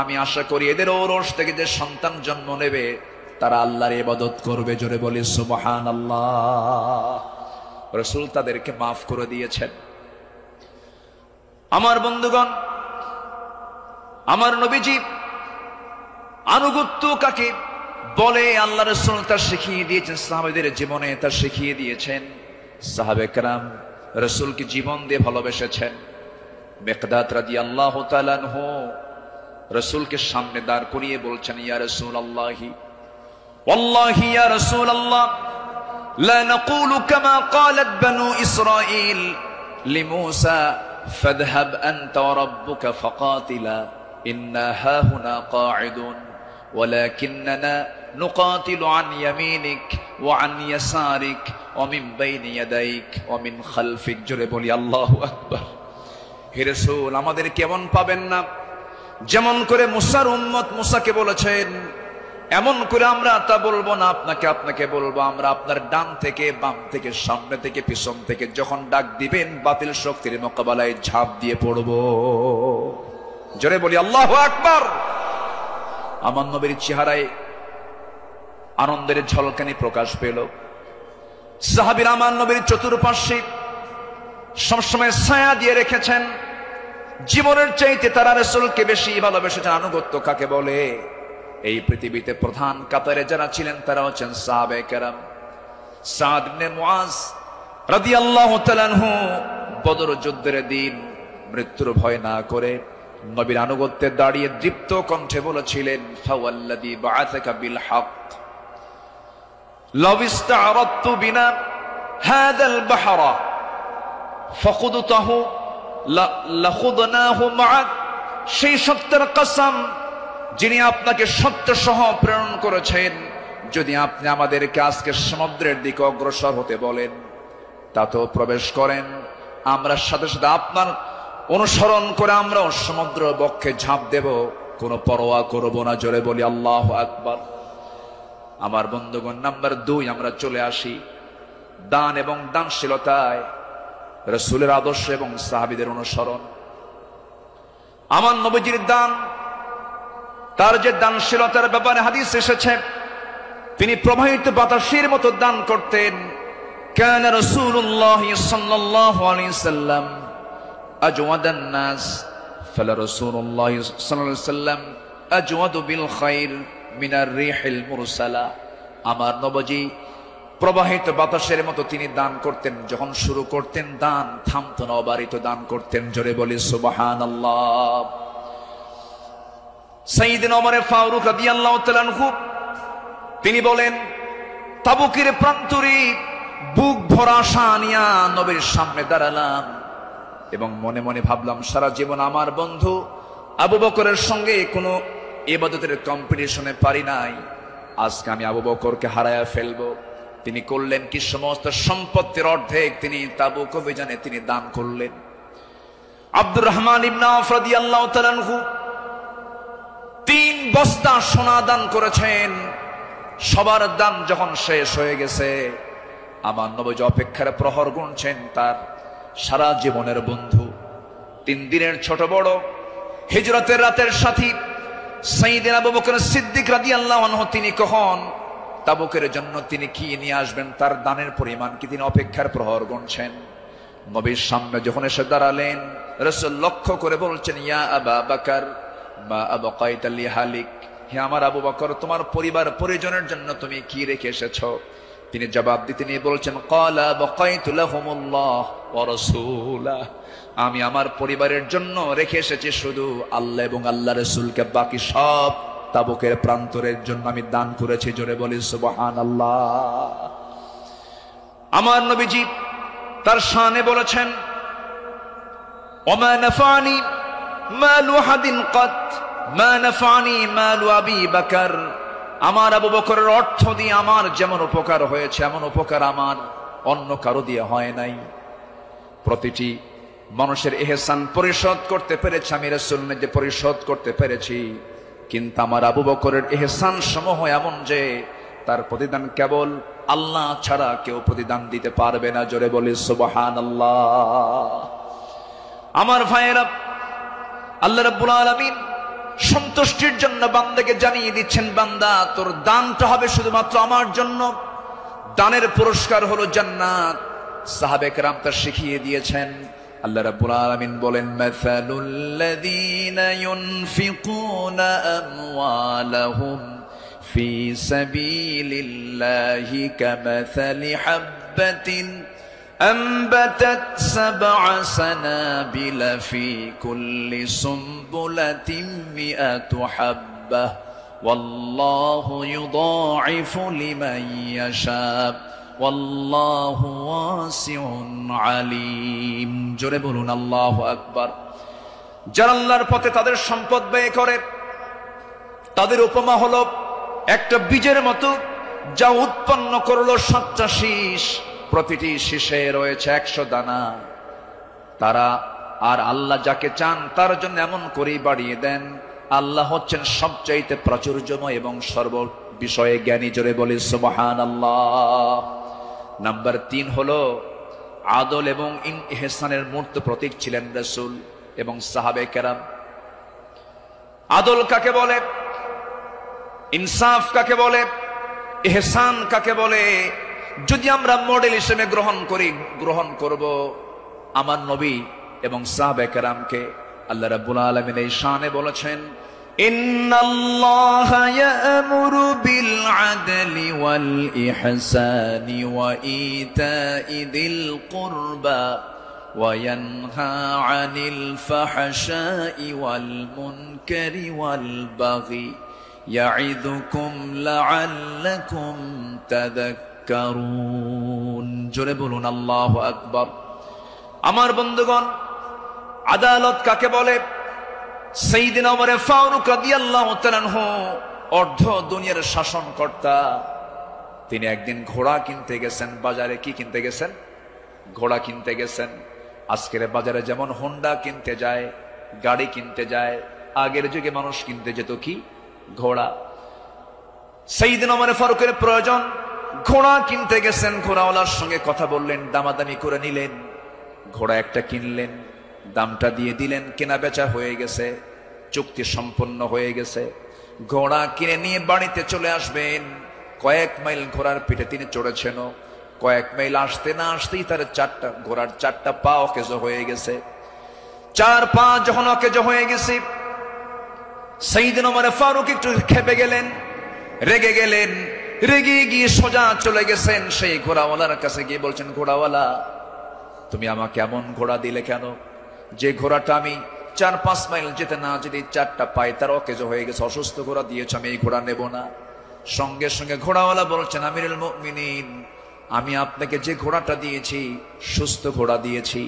আমি আশা করি এদের ঔরস থেকে যে সন্তান জন্ম নেবে তারা আল্লাহর ইবাদত করবে। জোরে বলি সুবহানাল্লাহ। রাসূল তাদেরকে মাফ করে দিয়েছেন। আমার বন্ধুগণ, আমার নবীজি আনুগত্য কাকে বলে আল্লাহ রাসূল তা শিখিয়ে দিয়েছেন, সাহাবাদের জীবনে তা শিখিয়ে দিয়েছেন। সাহাবে কেরাম রাসূলকে জীবন দিয়ে ভালোবেসেছেন। মিকদাদ রাদিয়াল্লাহু তাআলা আনহু রাসূলকে সামনে দাঁড় করিয়ে বলছেন, ইয়া রাসূলুল্লাহি ওয়াল্লাহি ইয়া রাসূলুল্লাহ লা নাকুলু কামা ক্বালাত বানু ইসরাঈল লিমূসা ফাযহাব আনতা ওয়া রাব্বুকা ফাকাতিলা ইন্না হাহুনা কাঈদুন ওয়ালাকিন্নানা নুকাতিলু আন ইয়ামিনিক ওয়া আন ইয়াসারিক ওয়া মিন বাইনি ইয়াদাইক ওয়া মিন খালফিক। জোরে বলি আল্লাহু আকবার। হে রাসূল, আমাদের কেমন পাবেন না? যেমন করে মুসার উম্মত মুসাকে বলেছেন, এমন করে আমরা তা বলবো না। আপনাকে বলবো, আমরা আপনার ডান থেকে বাম থেকে সামনে থেকে পিছন থেকে যখন ডাক দিবেন বাতিল শক্তির মোকাবেলায় ঝাঁপ দিয়ে পড়বো। জোরে বলি আল্লাহু আকবার। আমার নবীর চেহারায় আনন্দের ঝলকানি প্রকাশ পেল। সাহাবীরা আমার নবীর চতুর্পার্শ্বে সবসময় ছায়া দিয়ে রেখেছেন। জীবনের চাইতে তারা রাসূলকে বেশি ভালোবেসেছেন। আনুগত্য কাকে বলে? এই পৃথিবীতে প্রধান কাতারে যারা ছিলেন তারা হচ্ছেন সাহাবায়ে কেরাম। সাদ ইবনে মুআজ রাদিয়াল্লাহু তাআলা আনহু বদর যুদ্ধের দিন মৃত্যুর ভয় না করে নবীর আনুগত্যে দাঁড়িয়ে দীপ্ত কণ্ঠে বলেছিলেন, ফাওয়াল্লাযী বাআসাকা বিল হক লাউ ইসতা'রাদতু বিনা হাযাল বাহরা ফাকুদতাহু লাখুদনাহু মা'আক। সেই সত্যের কসম যিনি আপনাকে সত্য সহ প্রেরণ করেছেন, যদি আপনি আমাদেরকে আজকে সমুদ্রের দিকে অগ্রসর হতে বলেন তাতেও প্রবেশ করেন, আমরা সাথে সাথে আপনার অনুসরণ করে আমরাও সমুদ্র বক্ষে ঝাঁপ দেব, কোনো পরোয়া করব না। জোরে বলি আল্লাহু আকবার। আমার বন্ধুগণ, নাম্বার 2 আমরা চলে আসি দান এবং দানশীলতায় রাসূলের আদর্শ এবং সাহাবীদের অনুসরণ। আমার নবীজির দান, তার যে দানশীলতার ব্যাপারে হাদিস এসেছে, তিনি প্রবাহিত বাতাসের মতো দান করতেন। কানা রাসূলুল্লাহ সাল্লাল্লাহু আলাইহি সাল্লাম আজওয়াদান নাস ফালা রাসূলুল্লাহ সাল্লাল্লাহু আলাইহি সাল্লাম আজওয়াদু বিল খাইর মিনার রিহিল মুরসালা। আমার নবীজি প্রবাহিত বাতাসের মতো তিনি দান করতেন। যখন শুরু করতেন দান থামতো না, অবারিত দান করতেন। জোরে বলি সুবহানাল্লাহ। সাইয়েদনা ওমর ফারুক রাদিয়াল্লাহু তাআলা আনহু তিনি বলেন, তাবুকের প্রান্তরে বুক ভরা আশা নিয়া নবীর সামনে দাঁড়ালাম এবং মনে মনে ভাবলাম, সারা জীবন আমার বন্ধু আবু বকরের সঙ্গে কোনো ইবাদতের কম্পিটিশনে পারি নাই, আজকে আমি আবু বকরকে হারায়া ফেলবো। তিনি করলেন কি? সমস্ত সম্পত্তির অর্ধেক তিনি তাবুক অভিযানে তিনি দান করলেন। আব্দুর রহমান ইবনে আওফ রাদিয়াল্লাহু তাআলা আনহু 3 বস্তা সোনা দান করেছেন। সবার দান যখন শেষ হয়ে গেছে, আমার নবী অপেক্ষার প্রহর গুনছেন তার সারা জীবনের বন্ধু, 3 দিনের ছোট বড় হিজরতের রাতের সাথী সাইয়েদনা আবু বকর সিদ্দিক রাদিয়াল্লাহু আনহু তিনি কখন তাবুকের জন্য তিনি কি নিয়ে আসবেন, তার দানের পরিমাণ কি, তিনি অপেক্ষার প্রহর গুনছেন। নবীর সামনে যখন এসে দাঁড়ালেন, রাসূল লক্ষ্য করে বলছেন, ইয়া আবা বকর মা আবকাইতা লিহালিক। হে আমার আবু বকর, তোমার পরিবার পরিজনের জন্য তুমি কি রেখে এসেছো? তিনি জবাব দিতে নিয়ে বলছেন, ক্বালা বাকাইতু লাহুমুল্লাহ ওয়া রাসূলাহ। আমি আমার পরিবারের জন্য রেখে এসেছি শুধু আল্লাহ এবং আল্লাহর রাসূলকে, বাকি সব তাবুকের প্রান্তরের জন্য আমি দান করেছি। জোরে বলি সুবহানাল্লাহ। আমার নবীজি তার শানে বলেছেন, ওমা নাফানি মালু হাদিন কাত মা নাফানি মালু আবি বকর। আমার আবু বকরের অর্থ দিয়ে আমার যেমন উপকার হয়েছে, এমন উপকার আমার অন্য কারো দিয়ে হয় নাই। প্রতিটি মানুষের ইহসান পরিশোধ করতে পেরেছি আমি, রাসূল নিজে পরিশোধ করতে পেরেছি, কিন্তু আমার আবু বকরের ইহসান সমূহ এমন যে তার প্রতিদান কেবল আল্লাহ ছাড়া কেউ প্রতিদান দিতে পারবে না। জোরে বলি সুবহানাল্লাহ। আমার ভাইয়েরা, আল্লাহ রাব্বুল আলামিন সন্তুষ্টির জন্য বান্দাকে জানিয়ে দিচ্ছেন, বান্দা তোর দানটা হবে শুধুমাত্র আমার জন্য। দানের পুরস্কার হলো জান্নাত। সাহাবে কেরাম তা শিখিয়ে দিয়েছেন। আল্লাহ রাব্বুল আলামিন বলেন, মাসালুল লাযীনা ইউনফিকুনা আমওয়ালাহুম ফি সাবিলিল্লাহি কামাসালি হাববাতিন أنبتت 7 سنابل في كل سنبلة 100 حبة والله يضاعف لمن يشاء ওয়াল্লাহু ওয়াসিউন আলিম। জোরে বলুন আল্লাহু আকবার। যারা আল্লাহর পথে তাদের সম্পদ ব্যয় করে, তাদের উপমা হলো একটা বীজের মতো, যা উৎপন্ন করলো 7টা শীষ, প্রতিটি শীষে রয়েছে 100 দানা। তারা আর আল্লাহ যাকে চান তার জন্য এমন করেই বাড়িয়ে দেন। আল্লাহ হচ্ছেন সবচাইতে প্রাচুর্যময় এবং সর্ব বিষয়ে জ্ঞানী। জোরে বলি সুবহানাল্লাহ। নাম্বার 3 হলো আদল এবং ইহসানের মূর্ত প্রতীক ছিলেন রাসূল এবং সাহাবে কেরাম। আদল কাকে বলে, ইনসাফ কাকে বলে, ইহসান কাকে বলে, যদি আমরা মডেল হিসেবে গ্রহণ করব আমার নবী এবং সাহাবে কেরামকে। আল্লাহ রাব্বুল আলামিন এই শানে বলেছেন, ইন্নাল্লাহা ইয়া'মুরু বিল আদলি ওয়াল ইহসানি ওয়া ইতা'i যিল কুরবা ওয়া ইয়ানহা আনিল ফাহশাই ওয়াল মুনকারি ওয়াল বাগি ইয়া'iদুকুম লা'আল্লাকুম তাযাক্কারুন। জোরে বলুন আল্লাহু আকবার। আমার বন্ধুগণ, আদালত কাকে বলে? সাইয়েদনা ওমর ফারুক রাদিয়াল্লাহু তাআলা আনহু অর্ধ দুনিয়ার শাসনকর্তা। তিনি একদিন ঘোড়া কিনতে গেছেন বাজারে। কি কিনতে গেছেন? ঘোড়া কিনতে গেছেন। আজকের বাজারে যেমন হোন্ডা কিনতে যায়, গাড়ি কিনতে যায়, আগের যুগে মানুষ কিনতে যেত কি? ঘোড়া। সাইয়েদনা ওমর ফারুকের প্রয়োজন, ঘোড়া কিনতে গেছেন। ঘোড়াওয়ালার সঙ্গে কথা বললেন, দামাদামি করে নিলেন, ঘোড়া একটা কিনলেন, দামটা দিয়ে দিলেন, কেনা বেচা হয়ে গেছে, চুক্তি সম্পন্ন হয়ে গেছে। ঘোড়া কিনে নিয়ে বাড়িতে চলে আসবেন। কয়েক মাইল ঘোড়ার পিঠে তিনি চড়েছেন। কয়েক মাইল আসতে না আসতেই তার ঘোড়ার 4টা পা অকেজ হয়ে গেছে। 4 পা যখন অকেজ হয়ে গেছে, সাইয়েদনা ওমর ফারুক একটু ক্ষেপে গেলেন, রেগে গেলেন। রেগে গিয়ে সোজা চলে গেছেন সেই ঘোড়াওয়ালার কাছে গিয়ে বলছেন, ঘোড়াওয়ালা, তুমি আমাকে এমন ঘোড়া দিলে কেন? যে ঘোড়াটা আমি 4-5 মাইল যেতে না যেতে 4টা পায়ে তার অকেজ হয়ে গেছে, অসুস্থ ঘোড়া দিয়েছ, আমি এই ঘোড়া নেব না। সঙ্গে সঙ্গে ঘোড়াওয়ালা বলছেন, আমিরুল মুমিনিন, আমি আপনাকে যে ঘোড়াটা দিয়েছি সুস্থ ঘোড়া দিয়েছি।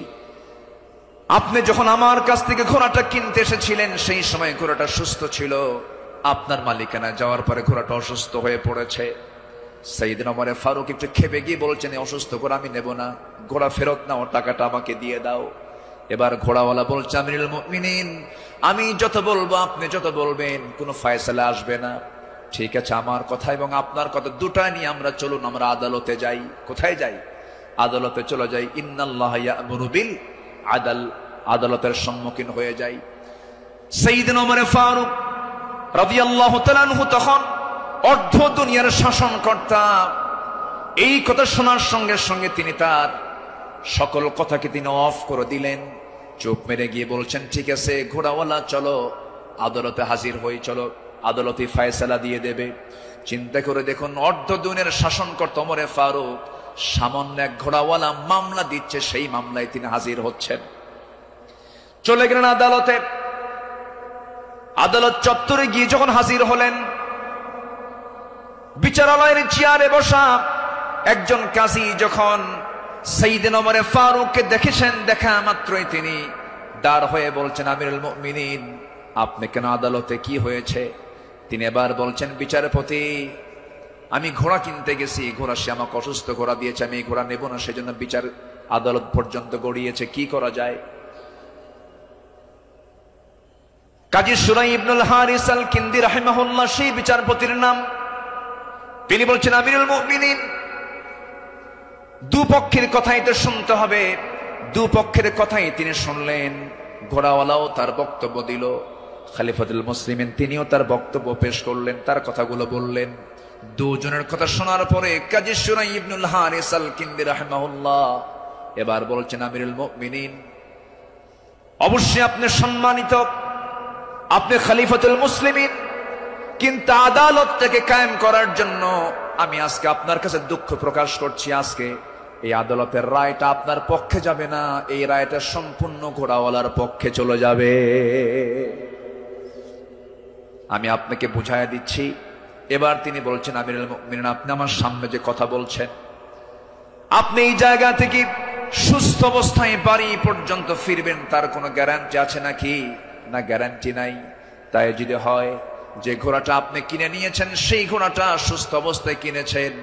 আপনি যখন আমার কাছ থেকে ঘোড়াটা কিনতে এসেছিলেন সেই সময় ঘোড়াটা সুস্থ ছিল। আপনার মালিকানা যাওয়ার পরে ঘোড়াটা অসুস্থ হয়ে পড়েছে। সাইয়েদনা ওমর ফারুক একটু খেপে গিয়ে বলছেন, অসুস্থ ঘোড়া আমি নেব না, ঘোড়া ফেরত নাও, টাকাটা আমাকে দিয়ে দাও। এবার ঘোড়াওয়ালা বলছে, আমিরুল মুমিনিন, আমি যত বলবো, আপনি যত বলবেন, কোনো ফয়সালা আসবে না। ঠিক আছে, আমার কথা এবং আপনার কথা দুটা নিয়ে আমরা চলুন, আমরা আদালতে যাই। কোথায় যাই? আদালতে চলে যাই। ইন্নাল্লাহা ইয়া'মুরু বিল আদল, আদালতের সম্মুখীন হয়ে যাই। সাইয়েদনা ওমর ফারুক রাদিয়াল্লাহু তাআলা আনহু তখন অর্ধ দুনিয়ার শাসনকর্তা। এই কথা শোনার সঙ্গে সঙ্গে তিনি তার সকল কথাকে তিনি অফ করে দিলেন, চুপ মেরে গিয়ে বলছেন, ঠিক আছে ঘোড়াওয়ালা, চলো আদালতে হাজির হই, চলো আদালতে ফয়সালা দিয়ে দেবে। চিন্তা করে দেখুন, অর্ধ দুনিয়ার শাসনকর্তা ওমর ফারুক সামান্য এক ঘোড়াওয়ালা মামলা দিচ্ছে, সেই মামলায় তিনি হাজির হচ্ছেন। চলে গেলেন আদালতে। আদালত চত্বরে গিয়ে যখন হাজির হলেন, বিচারালয়ের চেয়ারে বসা একজন কাজী যখন সাইয়েদনা ওমর ফারুককে দেখেছেন, দেখা মাত্রই তিনি দাঁড় হয়ে বলছেন, আমিরুল মুমিনিন, আপনি কেন আদালতে, কি হয়েছে? তিনি এবার বলছেন, বিচারপতি, আমি ঘোড়া কিনতে গেছি, ঘোড়া সে আমাকে অসুস্থ ঘোড়া দিয়েছে, আমি এই ঘোড়া নেব না, সেজন্য বিচার আদালত পর্যন্ত গড়িয়েছে, কি করা যায়? কাজী সুরাই ইবনুল হারিস আল কিন্দি রাহিমাহুল্লাহ সেই বিচারপতির নাম। তিনি বলছেন, আমিরুল মুমিনিন, দুপক্ষের কথাই তো শুনতে হবে। দুপক্ষের কথাই তিনি শুনলেন। ঘোড়াওয়ালাও তার বক্তব্য দিল, খলিফাতুল মুসলিমিন তিনিও তার বক্তব্য পেশ করলেন, তার কথাগুলো বললেন। দুজনের কথা শোনার পরে কাজী সুরাই ইবনুল হারিস আল কিন্দি রাহিমাহুল্লাহ এবার বলছেন, আমিরুল মুমিনিন, অবশ্যই আপনি সম্মানিত, আপনি খলিফাতুল মুসলিমিন, কিন্তু আদালতটাকে কায়েম করার জন্য আমি আজকে আপনার কাছে দুঃখ প্রকাশ করছি। আজকে এই আদালতের রায়টা আপনার পক্ষে যাবে না, এই রায়টা সম্পূর্ণ ঘোড়াওয়ালার পক্ষে চলে যাবে। আমি আপনাকে বুঝাইয়া দিচ্ছি। এবার তিনি বলছেন, আমিরুল মুমিনিন, আপনি আমার সামনে যে কথা বলছেন, আপনি এই জায়গা থেকে সুস্থ অবস্থায় বাড়ি পর্যন্ত ফিরবেন তার কোনো গ্যারান্টি আছে নাকি? না, গ্যারান্টি নাই। তাই যদি হয় যে ঘোড়াটা আপনি কিনে নিয়েছেন সেই ঘোড়াটা সুস্থ অবস্থায় কিনেছেন,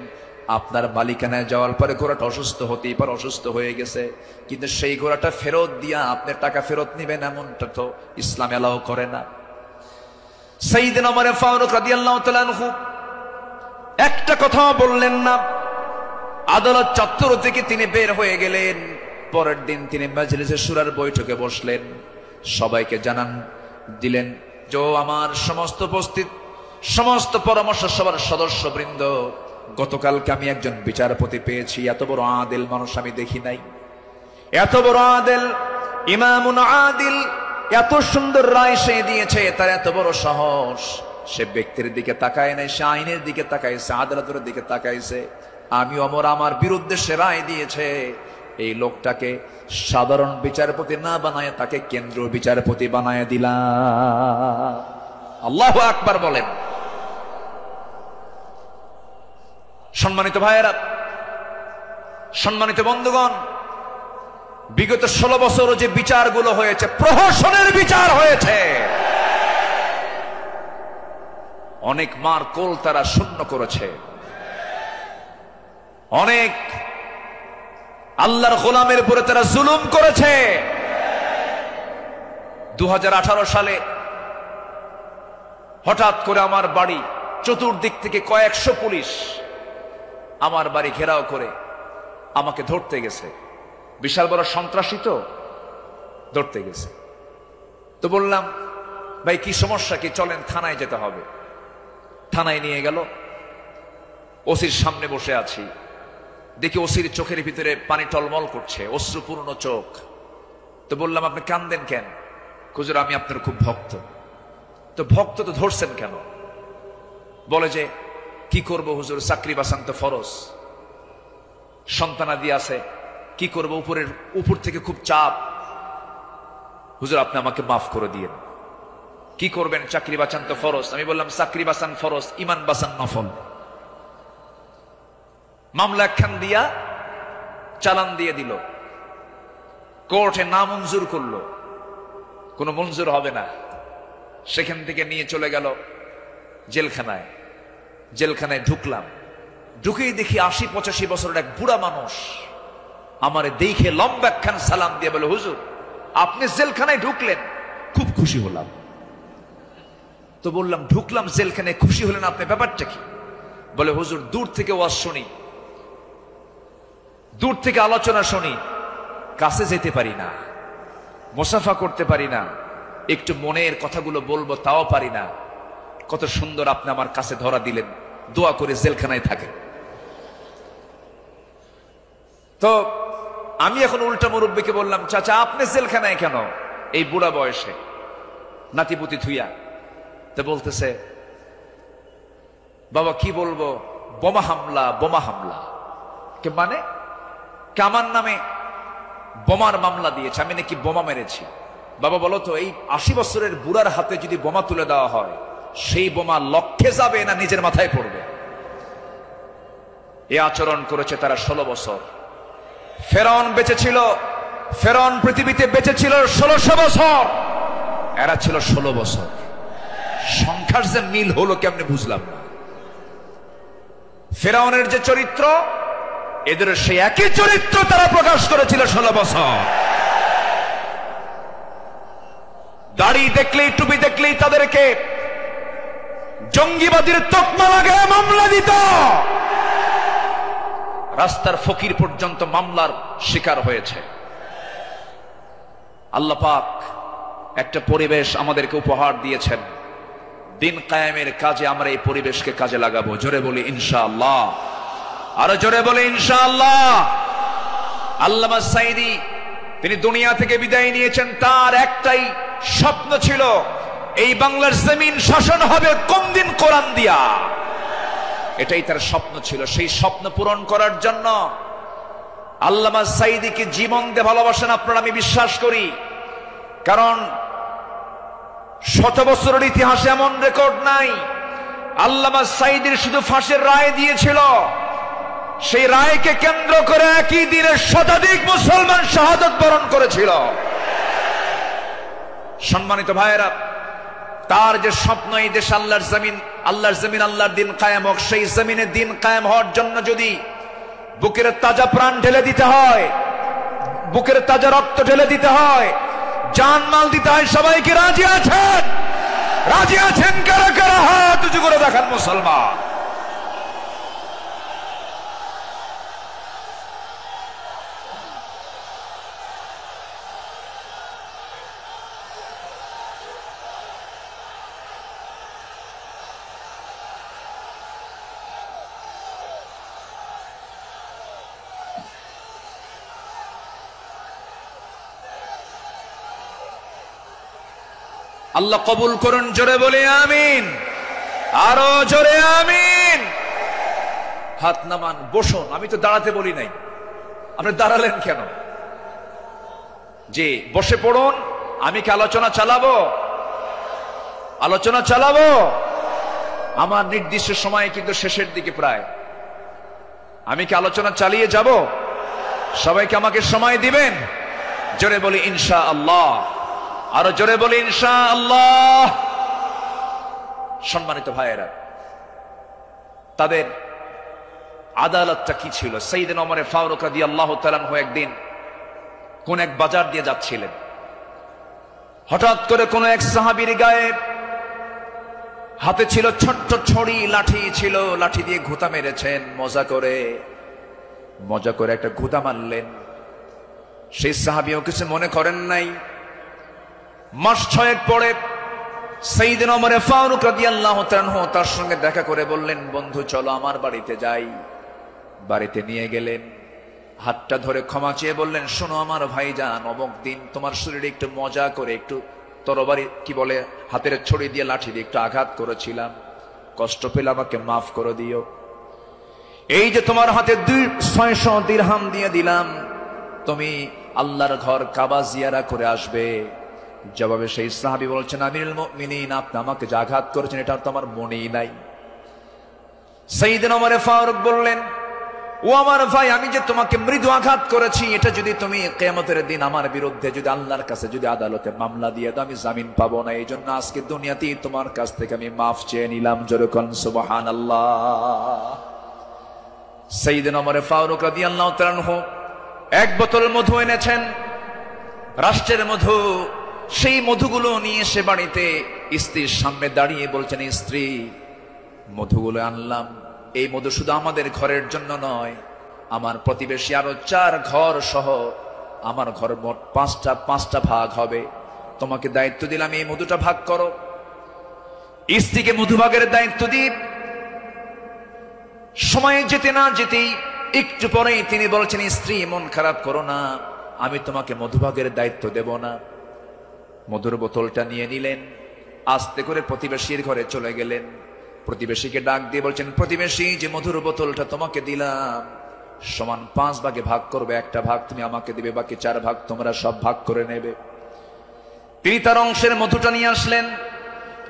আপনার মালিকানায় যাওয়ার পরে ঘোড়াটা অসুস্থ হতেই পারে, অসুস্থ হয়ে গেছে, কিন্তু সেই ঘোড়াটা ফেরত দিয়া আপনার টাকা ফেরত নেবেন এমনটা তো ইসলাম এলাও করে না। সাইয়েদনা ওমর ফারুক রাদিয়াল্লাহু তাআলা আনহু একটা কথাও বললেন না। আদালত চত্বর থেকে তিনি বের হয়ে গেলেন। পরের দিন তিনি মাজলিসে শুরার বৈঠকে বসলেন, সবাইকে জানান দিলেন যে আমার সমস্ত উপস্থিত সমস্ত পরামর্শ সভার সদস্যবৃন্দ, গতকালকে আমি একজন বিচারপতি পেয়েছি, এত বড় আদিল মানুষ আমি দেখি নাই। এত বড় আদিল, ইমামুন আদিল, এত সুন্দর রায় সে দিয়েছে, তার এত বড় সাহস। সে ব্যক্তির দিকে তাকায় নাই, সে আইনের দিকে তাকাইছে, আদালতের দিকে তাকাইছে। আমি ওমর আমার বিরুদ্ধে সে রায় দিয়েছে, এই লোকটাকে সাধারণ বিচারপতি না বানায় তাকে কেন্দ্রীয় বিচারপতি বানায় দিলাম। আল্লাহু আকবার বলেন। সম্মানিত ভাইয়েরা, সম্মানিত বন্ধুগণ, বিগত 16 বছর যে বিচারগুলো হয়েছে, প্রহসনের বিচার হয়েছে। অনেক মার কোল তারা শূন্য করেছে, অনেক আল্লাহর গোলামের উপরে তারা জুলুম করেছে। 2018 সালে হঠাৎ করে আমার বাড়ি চতুর্দিক থেকে কয়েকশো পুলিশ আমার বাড়ি ঘেরাও করে আমাকে ধরতে গেছে। বিশাল বড় সন্ত্রাসী তো, ধরতে গেছে। তো বললাম, ভাই কি সমস্যা কি, চলেন থানায় যেতে হবে। থানায় নিয়ে গেল, ওসির সামনে বসে আছি, দেখি ওসির চোখের ভিতরে পানি টলমল করছে, অশ্রুপূর্ণ চোখ। তো বললাম, আপনি কান্দেন কেন? হুজুর আমি আপনার খুব ভক্ত। তো ভক্ত তো ধরছেন কেন? বলে যে কি করব হুজুর, চাকরি বাঁচান তো ফরজ, সন্তানাদি আছে, কি করব, উপর থেকে খুব চাপ। হুজুর আপনি আমাকে মাফ করে দিয়েন। কি করবেন? চাকরি বাঁচান তো ফরজ। আমি বললাম, চাকরি বাঁচান ফরজ, ইমান বাঁচান নফল। মামলা একখান দিয়া চালান দিয়ে দিল, কোর্টে না মঞ্জুর করলো, কোনো মঞ্জুর হবে না। সেখান থেকে নিয়ে চলে গেল জেলখানায়। জেলখানায় ঢুকলাম, ঢুকেই দেখি 80-85 বছরের এক বুড়া মানুষ আমারে দেখে লম্বা একখান সালাম দিয়ে বলে, হুজুর আপনি জেলখানায় ঢুকলেন, খুব খুশি হলাম। তো বললাম, ঢুকলাম জেলখানায়, খুশি হলেন আপনি, ব্যাপারটা কি? বলে, হুজুর দূর থেকে ওয়াজ শুনি, দূর থেকে আলোচনা শুনি, কাছে যেতে পারি না, মুসাফা করতে পারি না, একটু মনের কথাগুলো বলবো তাও পারি না। কত সুন্দর আপনি আমার কাছে ধরা দিলেন, দোয়া করে জেলখানায় থাকেন। তো আমি এখন উল্টা মুরব্বীকে বললাম, চাচা আপনি জেলখানায় কেন এই বুড়া বয়সে, নাতিপুতি থুইয়া? তো বলতেছে, বাবা কি বলবো, বোমা হামলা, বোমা হামলা। কে মানে? আমার নামে বোমার মামলা দিয়েছে, আমি নাকি বোমা মেরেছি। বাবা বলো তো, এই 80 বছরের বুড়ার হাতে যদি বোমা তুলে দেওয়া হয়, সেই বোমা লক্ষ্যে যাবে না নিজের মাথায় পড়বে? এ আচরণ করেছে তারা 16 বছর। ফেরাউন বেঁচে ছিল, ফেরাউন পৃথিবীতে বেঁচে ছিল 1600 বছর, এরা ছিল 16 বছর। সংখ্যার যে মিল হলো কেমনে বুঝলাম না। ফেরাউনের যে চরিত্র, এদের সেই একই চরিত্র তারা প্রকাশ করেছিল 16 বছর। দাড়ি দেখলেই, টুপি দেখলেই তাদেরকে জঙ্গিবাদীর তকমা লাগায় মামলা দিত। রাস্তার ফকির পর্যন্ত মামলার শিকার হয়েছে। আল্লাহ পাক একটা পরিবেশ আমাদেরকে উপহার দিয়েছেন, দিন কায়েমের কাজে আমরা এই পরিবেশকে কাজে লাগাবো। জোরে বলি ইনশাআল্লাহ, আরো জোরে বলি ইনশাআল্লাহ। আল্লামা সাঈদী তিনি দুনিয়া থেকে বিদায় নিয়েছেন, তার একটাই স্বপ্ন ছিল, এই বাংলার জমিন শাসন হবে কোন দিন? কোরআন দিয়া। এটাই তার স্বপ্ন ছিল। সেই স্বপ্ন পূরণ করার জন্য আল্লামা সাঈদীকে জীবন দিয়ে ভালোবাসেন আপনারা, আমি বিশ্বাস করি। কারণ 100 বছরের ইতিহাসে এমন রেকর্ড নাই। আল্লামা সাঈদীর শুধু ফাঁসির রায় দিয়েছিল, সেই রায়কে কেন্দ্র করে একই দিনে শতাধিক মুসলমান শাহাদাত বরণ করেছিল। সম্মানিত ভাইয়েরা, তার যে স্বপ্ন এই দেশ আল্লাহর জমিন, আল্লাহর দিন কায়েম হোক, সেই জমিনে দিন কায়েম হওয়ার জন্য যদি বুকের তাজা প্রাণ ঢেলে দিতে হয়, বুকের তাজা রক্ত ঢেলে দিতে হয়, জানমাল দিতে হয়, সবাইকে রাজি আছেন? রাজি আছেন কারা কারা? হাত উঁচু করে দেখান মুসলমান। আল্লাহ কবুল করুন, জোরে বলি আমিন, আরো জোরে আমিন। হাত নামান, বসুন। আমি তো দাঁড়াতে বলি নাই, আপনি দাঁড়ালেন কেন? যে বসে পড়ুন। আমি কি আলোচনা চালাবো? আলোচনা চালাবো। আমার নির্দিষ্ট সময় কিন্তু শেষের দিকে প্রায়। আমি কি আলোচনা চালিয়ে যাব? সবাইকে আমাকে সময় দিবেন? জোরে বলি ইনশাআল্লাহ, আরো জোরে বলি ইনশাআল্লাহ। সম্মানিত ভাইয়েরা, তাদের আদালতটা কি ছিল? সাইয়েদনা ওমর ফারুক রাদিয়াল্লাহু তাআলা আনহু একদিন কোন এক বাজার দিয়ে যাচ্ছিলেন। হঠাৎ করে কোন এক সাহাবীর গায়ে হাতে ছিল ছোট্ট ছড়ি, লাঠি ছিল, লাঠি দিয়ে ঘুতা মেরেছেন। মজা করে একটা ঘুতা মারলেন। সেই সাহাবীও কিছু মনে করেন নাই। মাস 6 পরে সাইয়েদনা ওমর ফারুক রাদিয়াল্লাহু তাআলা আনহু তার সঙ্গে দেখা করে বললেন, বন্ধু চলো আমার বাড়িতে যাই। বাড়িতে নিয়ে গেলেন, হাতটা ধরে ক্ষমা চেয়ে বললেন, শোনো আমার ভাইজান, অমুক দিন তোমার শরীরে একটু মজা করে একটু তরবারি কি বলে হাতের ছড়ি দিয়ে লাঠি দিয়ে একটু আঘাত করেছিলাম, কষ্ট পেলে আমাকে মাফ করে দিও। এই যে তোমার হাতে 600 দিরহাম দিয়ে দিলাম, তুমি আল্লাহর ঘর কাবা জিয়ারা করে আসবে। জবাবে সেই সাহাবী বলছেন, আমিরুল মুমিনিন, আপনি আমাকে যে আঘাত করেছেন এটা তো আমার মনেই নাই। সাইয়েদনা ওমর ফারুক বললেন, ও আমার ভাই, আমি যে তোমাকে মৃদু আঘাত করেছি, এটা যদি তুমি কিয়ামতের দিন আমার বিরুদ্ধে যদি আল্লাহর কাছে যদি আদালতে মামলা দিয়ে দাও, আমি জামিন পাবো না। এই জন্য আজকে দুনিয়াতেই তোমার কাছ থেকে আমি মাফ চেয়ে নিলাম। জোরে কোন সুবহানাল্লাহ। সাইয়েদনা ওমর ফারুক রাদিয়াল্লাহু তাআলা আনহু এক বোতল মধু এনেছেন, রাষ্ট্রের মধু। সেই মধুগুলো নিয়ে এসে বাড়িতে স্ত্রীর সামনে দাঁড়িয়ে বলছেন, স্ত্রী, মধুগুলো আনলাম। এই মধু শুধু আমাদের ঘরের জন্য নয়, আমার প্রতিবেশী আরো 4 ঘর সহ আমার ঘর মোট 5টা ভাগ হবে। তোমাকে দায়িত্ব দিলাম, এই মধুটা ভাগ করো। স্ত্রীকে মধু ভাগের দায়িত্ব দিই। সময় যেতে না যেতেই একটু পরেই তিনি বলছেন, স্ত্রী মন খারাপ করো না, আমি তোমাকে মধুভাগের দায়িত্ব দেব না। মধুর বোতলটা নিয়ে নিলেন, আস্তে করে প্রতিবেশীর ঘরে চলে গেলেন। প্রতিবেশীকে ডাক দিয়ে বলছেন, প্রতিবেশী, যে মধুর বোতলটা তোমাকে দিলাম সমান 5 ভাগে ভাগ করবে, একটা ভাগ তুমি আমাকে দিবে, বাকি 4 ভাগ তোমরা সব ভাগ করে নেবে। তিনি তার অংশের মধুটা নিয়ে আসলেন,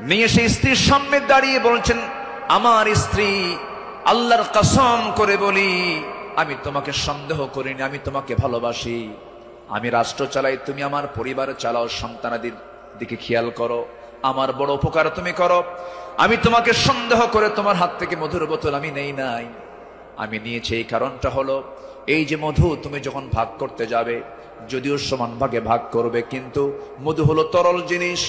নিয়ে সেই স্ত্রীর সামনে দাঁড়িয়ে বলছেন, আমার স্ত্রী, আল্লাহর কসম করে বলি, আমি তোমাকে সন্দেহ করিনি, আমি তোমাকে ভালোবাসি। আমি রাষ্ট্র চালাই, তুমি আমার পরিবার চালাও, সন্তানাদের দিকে খেয়াল করো, আমার বড় উপকার তুমি করো। আমি তোমাকে সন্দেহ করে তোমার হাত থেকে মধুর বোতল আমি নেই নাই। আমি নিয়েছি এই কারণটা হলো, এই যে মধু তুমি যখন ভাগ করতে যাবে, যদিও সমান ভাগে ভাগ করবে, কিন্তু মধু হলো তরল জিনিস।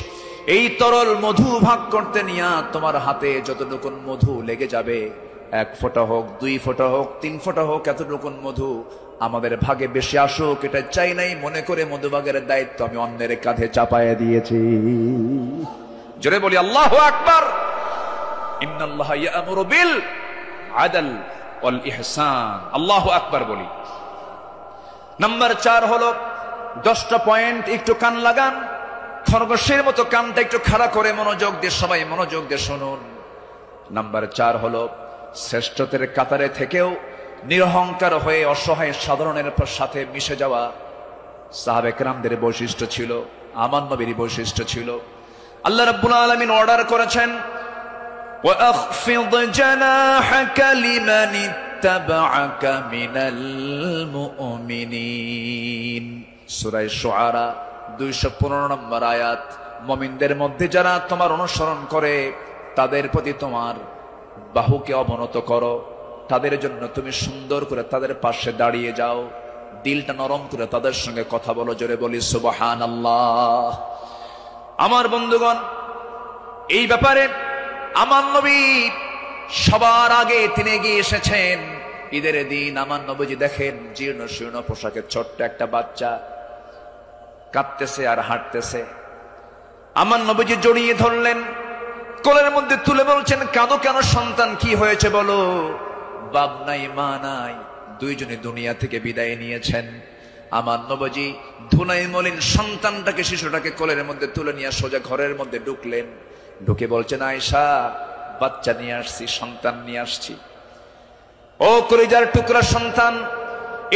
এই তরল মধু ভাগ করতে নিয়ে তোমার হাতে যতটুকু মধু লেগে যাবে, 1 ফোঁটা হোক, 2 ফোঁটা হোক, 3 ফোঁটা হোক, এতটুকু মধু আমাদের ভাগে বেশি আসুক এটা চাই নাই। মনে করে মধুভাগের দায়িত্ব আমি অন্যের কাঁধে চাপায়া দিয়েছি। জোরে বলি আল্লাহু আকবার। ইন্নাল্লাহা ইয়া'মুরু বিল আদল ওয়াল ইহসান। আল্লাহু আকবার বলি। নাম্বার 4 হলো 10টা পয়েন্ট, একটু কান লাগান, খরগোশের মতো কানটা একটু খাড়া করে মনোযোগ দিয়ে, সবাই মনোযোগ দিয়ে শুনুন। নাম্বার 4 হলো শ্রেষ্ঠদের কাতারে থেকেও নিরহংকার হয়ে অসহায় সাধারণের সাথে মিশে যাওয়া সাহাবে কেরামদের বৈশিষ্ট্য ছিল, আমার নবীর বৈশিষ্ট্য ছিল। আল্লাহ রাব্বুল আলামিন অর্ডার করেছেন, ওয়াখফিদ জানাহাকা লিমান ইত্তাবা'আকা মিনাল মুমিনিন। সূরা শুআরা 215 নম্বর আয়াত। মুমিনদের মধ্যে যারা তোমার অনুসরণ করে তাদের প্রতি তোমার বাহুকে অবনত করো, তাদের জন্য তুমি সুন্দর করে তাদের পাশে দাঁড়িয়ে যাও, দিলটা নরম করে তাদের সঙ্গে কথা বলো। জোরে বলি সুবহানাল্লাহ। আমার বন্ধুগণ, এই ব্যাপারে আমার নবী সবার আগে তিনি এগিয়ে এসেছেন। ঈদের দিন আমার নবীজি দেখেন জীর্ণ শীর্ণ পোশাকে ছোট্ট একটা বাচ্চা কাঁদতেছে আর হাঁটতেছে। আমার নবীজি জড়িয়ে ধরলেন, কোলের মধ্যে তুলে বলছেন, কাঁদো কেন সন্তান, কি হয়েছে বলো? বাপ নাই মা নাই, দুইজনে দুনিয়া থেকে বিদায় নিয়েছেন। আমার নবীজি ধুলাই মলিন সন্তানটাকে, শিশুটাকে কোলের মধ্যে তুলে নিয়ে সোজা ঘরের মধ্যে ঢুকলেন। ঢুকে বলছেন, আয়েশা, বাচ্চা নিয়ে আসছি, সন্তান নিয়ে আসছি। ও কলিজার টুকরা সন্তান,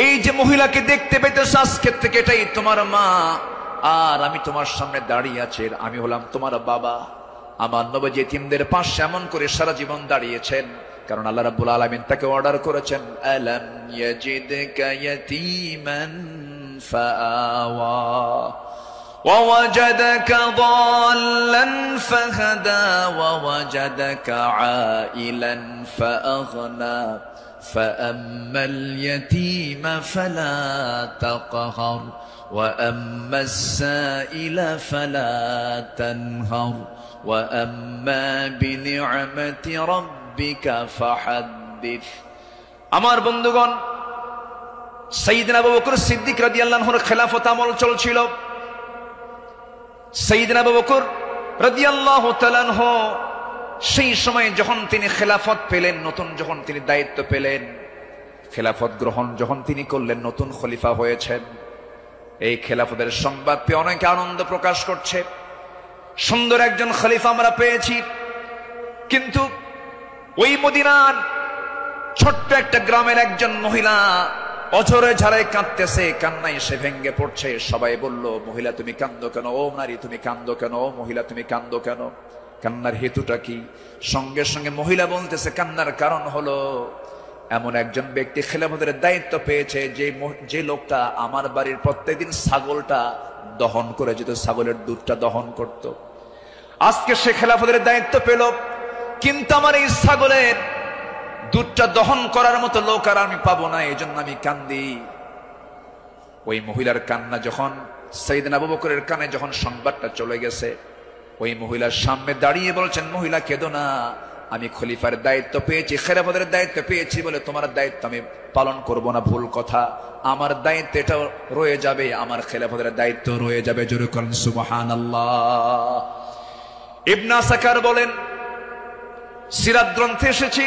এই যে মহিলাকে দেখতে পেতেছ আজকের থেকে এটাই তোমার মা, আর আমি তোমার সামনে দাঁড়িয়ে আছি, আমি হলাম তোমার বাবা। আমার নবী এতিমদের পাশে এমন করে সারা জীবন দাঁড়িয়েছেন, কারণ আল্লাহ রাব্বুল আলামিন তাকে অর্ডার করেছেন, আলাম ইয়াজিদকা ইয়াতীমান ফাআওয়া ওয়া ওয়াজাদাকা দাল্লান ফাহাদা ওয়া ওয়াজাদাকা আইলান ফাআগনা ফাআম্মাল ইয়াতীমা ফালা তাকহার ওয়া আম্মাস সাইলা ফালা তানহার ওয়া আম্মা বিনি'মাতি রাব্বিকা ফাহাদ্দিস। আমার বন্ধুগণ, সাইয়েদনা আবু বকর সিদ্দিক রাদিয়াল্লাহু আনহুর খেলাফত আমল চলছিল। সাইয়েদনা আবু বকর রাদিয়াল্লাহু তাআলা আনহু সেই সময় যখন তিনি খেলাফত পেলেন, নতুন যখন তিনি দায়িত্ব পেলেন, খেলাফত গ্রহণ যখন তিনি করলেন, নতুন খলিফা হয়েছেন, এই খেলাফতের সংবাদ পেয়ে অনেকে আনন্দ প্রকাশ করছে। সুন্দর একজন খলিফা আমরা পেয়েছি। কিন্তু ওই মদিনার ছোট্ট একটা গ্রামের একজন মহিলা অঝরে ঝাড়ে কাঁদতেছে, কান্নায় সে ভেঙ্গে পড়ছে। সবাই বলল, মহিলা তুমি কান্দো কেন? ও নারী তুমি কান্দো কেন? ও মহিলা তুমি কান্দো কেন? কান্নার হেতুটা কি? সঙ্গে সঙ্গে মহিলা বলতেছে, কান্নার কারণ হলো এমন একজন ব্যক্তি খেলাফতের দায়িত্ব পেয়েছে, যে লোকটা আমার বাড়ির প্রত্যেকদিন ছাগলটা দহন করে যেত, ছাগলের দুধটা দহন করত। আজকে সে খেলাফতের দায়িত্ব পেল, কিন্তু আমার এই ছাগলের দুধটা দহন করার মতো লোক আর আমি পাবো না, এই জন্য আমি কান্দি। ওই মহিলার কান্না যখন সাইয়েদনা আবু বকরের কানে যখন সংবাদটা চলে গেছে, ওই মহিলার সামনে দাঁড়িয়ে বলছেন, মহিলা কেঁদো না, আমি খলিফার দায়িত্ব পেয়েছি, খেলাফতের দায়িত্ব পেয়েছি বলে তোমার দায়িত্ব আমি পালন করব না, ভুল কথা। আমার দায়িত্ব এটা রয়ে যাবে, আমার খেলাফতের দায়িত্ব রয়ে যাবে। জোরে করেন সুবহানাল্লাহ। ইবনে আসাকার বলেন, সিরাত গ্রন্থে এসেছে,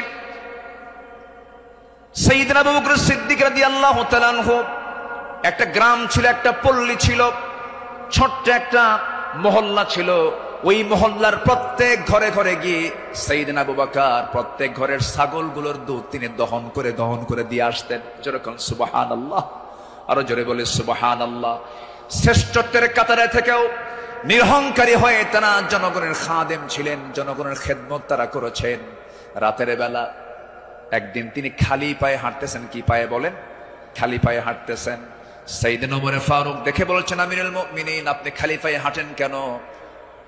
সাইয়েদনা আবু বকর সিদ্দিক রাদিয়াল্লাহু তাআলা আনহু একটা গ্রাম ছিল, একটা পল্লী ছিল, ছোট্ট একটা মহল্লা ছিল। ওই মহল্লার প্রত্যেক ঘরে ঘরে গিয়ে সাইয়েদনা আবু বকর প্রত্যেক ঘরের ছাগলগুলোর দুধ তিনি দহন করে দিয়ে আসতেন। যেরকম সুবহানাল্লাহ, আরো জোরে বলে সুবহানাল্লাহ। শ্রেষ্ঠত্বের কাতারে থেকেও নিরহংকারী হয়ে তারা জনগণের খাদেম ছিলেন, জনগণের খেদমত তারা করেছেন। রাতের বেলা একদিন তিনি খালি পায়ে হাঁটতেছেন। কি পায়ে বলেন? খালি পায়ে হাঁটতেছেন। সাইয়েদনা ওমর ফারুক দেখে বলছেন, আমিরুল মুমিনিন, আপনি খালি পায়ে হাঁটেন কেন?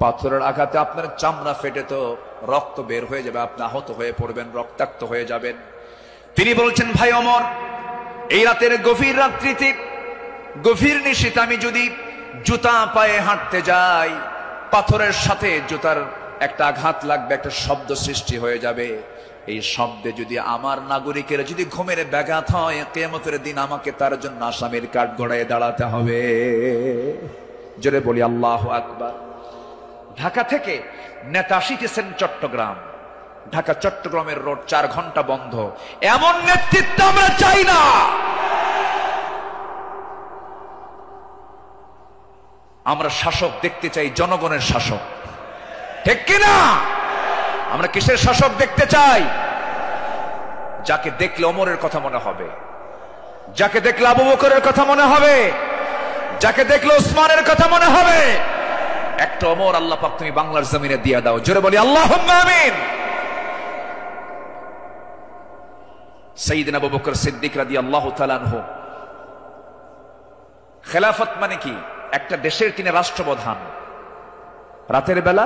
পাথরের আঘাতে আপনার চামড়া ফেটে তো রক্ত বের হয়ে যাবে, আপনি আহত হয়ে পড়বেন, রক্তাক্ত হয়ে যাবেন। তিনি বলছেন, ভাই ওমর, এই রাতের গভীর রাত্রিতে, গভীর নিশীথে আমি যদি জুতা পায়ে হাঁটতে যাই, পাথরের সাথে জুতার একটা আঘাত লাগবে, একটা শব্দ সৃষ্টি হয়ে যাবে। এই শব্দে যদি আমার নাগরিকের যদি ঘুমের ব্যাঘাত হয়, কিয়ামতের দিন আমাকে তার জন্য আসামির কাঠ গড়ায় দাঁড়াতে হবে। জোরে বলি আল্লাহু আকবার। ঢাকা থেকে নেতা আসিতেছেন চট্টগ্রাম, ঢাকা চট্টগ্রামের রোড 4 ঘন্টা বন্ধ। এমন নেতৃত্ব আমরা চাই না। আমরা শাসক দেখতে চাই, জনগণের শাসক, ঠিক কিনা? আমরা কিসের শাসক দেখতে চাই? যাকে দেখলে ওমরের কথা মনে হবে, যাকে দেখলে আবু বকরের কথা মনে হবে, যাকে দেখলে ওসমানের কথা মনে হবে। একটা ওমর আল্লাহ পাক তুমি বাংলার জমিনে দিয়ে দাও। জোরে বলি আল্লাহুম্মা আমিন। সাইয়্যিদনা আবু বকর সিদ্দিক রাদিয়াল্লাহু তাআলা আনহু, খেলাফত মানে কি? একটা দেশের তিনি রাষ্ট্রপ্রধান। রাতের বেলা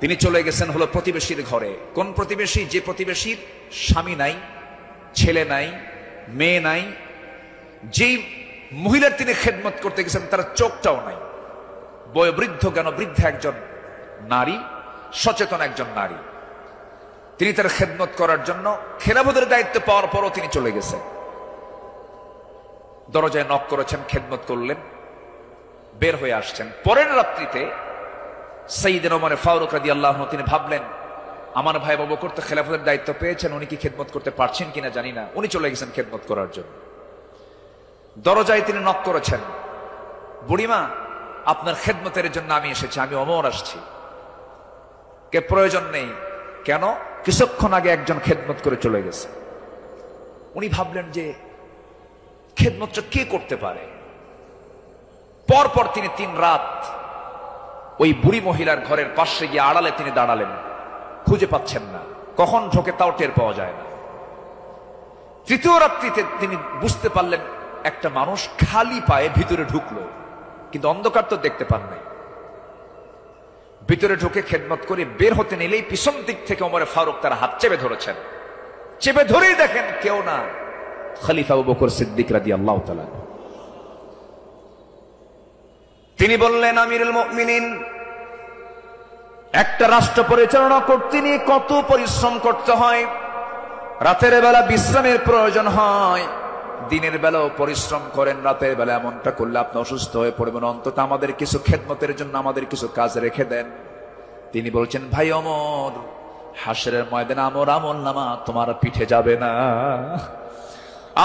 তিনি চলে গেছেন হলো প্রতিবেশীর ঘরে। কোন প্রতিবেশী? যে প্রতিবেশীর স্বামী নাই, ছেলে নাই, মেয়ে নাই। যেই মহিলার তিনি খেদমত করতে গেছেন তার চোখটাও নাই। বয়োবৃদ্ধ জ্ঞানবৃদ্ধ একজন নারী, সচেতন একজন নারী। তিনি তার খেদমত করার জন্য খেলাফতের দায়িত্ব পাওয়ার পরও তিনি চলে গেছেন। দরজায় নক করেছেন, খেদমত করলেন, বের হয়ে আসছেন। পরের রাত্রিতে সাইয়্যিদনা ওমর ফারুক রাদিয়াল্লাহু আনহু তিনি ভাবলেন, আমার ভাই আবু বকর তো খেলাফতের দায়িত্ব পেয়েছেন, উনি কি খেদমত করতে পারছেন কিনা জানি না। উনি চলে গেছেন খেদমত করার জন্য। দরজায় তিনি নক করেছেন, বুড়িমা আপনার খেদমতের জন্য আমি এসেছি, আমি ওমর আসছি। কে প্রয়োজন নেই। কেন? কিছুক্ষণ আগে একজন খেদমত করে চলে গেছে। উনি ভাবলেন যে খেদমতটা কে করতে পারে। পরপর তিনি 3 রাত ওই বুড়ি মহিলার ঘরের পাশে গিয়ে আড়ালে তিনি দাঁড়ালেন, খুঁজে পাচ্ছেন না, কখন ঢোকে তাও টের পাওয়া যায় না। তৃতীয় রাত্রিতে তিনি বুঝতে পারলেন একটা মানুষ খালি পায়ে ভিতরে ঢুকলো, কিন্তু অন্ধকার তো দেখতে পান নাই। ভিতরে ঢুকে খেদমত করে বের হতে নিলেই পিছন দিক থেকে ওমর ফারুক তার হাত চেপে ধরেছেন। চেপে ধরেই দেখেন কেউ না, খলিফা আবু বকর সিদ্দিক রাদিয়াল্লাহু তাআলা। তিনি বললেন, আমিরুল মুমিনিন, একটা রাষ্ট্র পরিচালনা করতে নিয়ে কত পরিশ্রম করতে হয়। রাতের বেলা বিশ্রামের প্রয়োজন হয়, দিনের বেলাও পরিশ্রম করেন, রাতের বেলা এমনটা করলে আপনি অসুস্থ হয়ে পড়বেন। অন্তত আমাদের কিছু খেদমতের জন্য আমাদের কিছু কাজ রেখে দেন। তিনি বলছেন, ভাই ওমর, হাসরের ময়দানে আমার আমলনামা তোমার পিঠে যাবে না,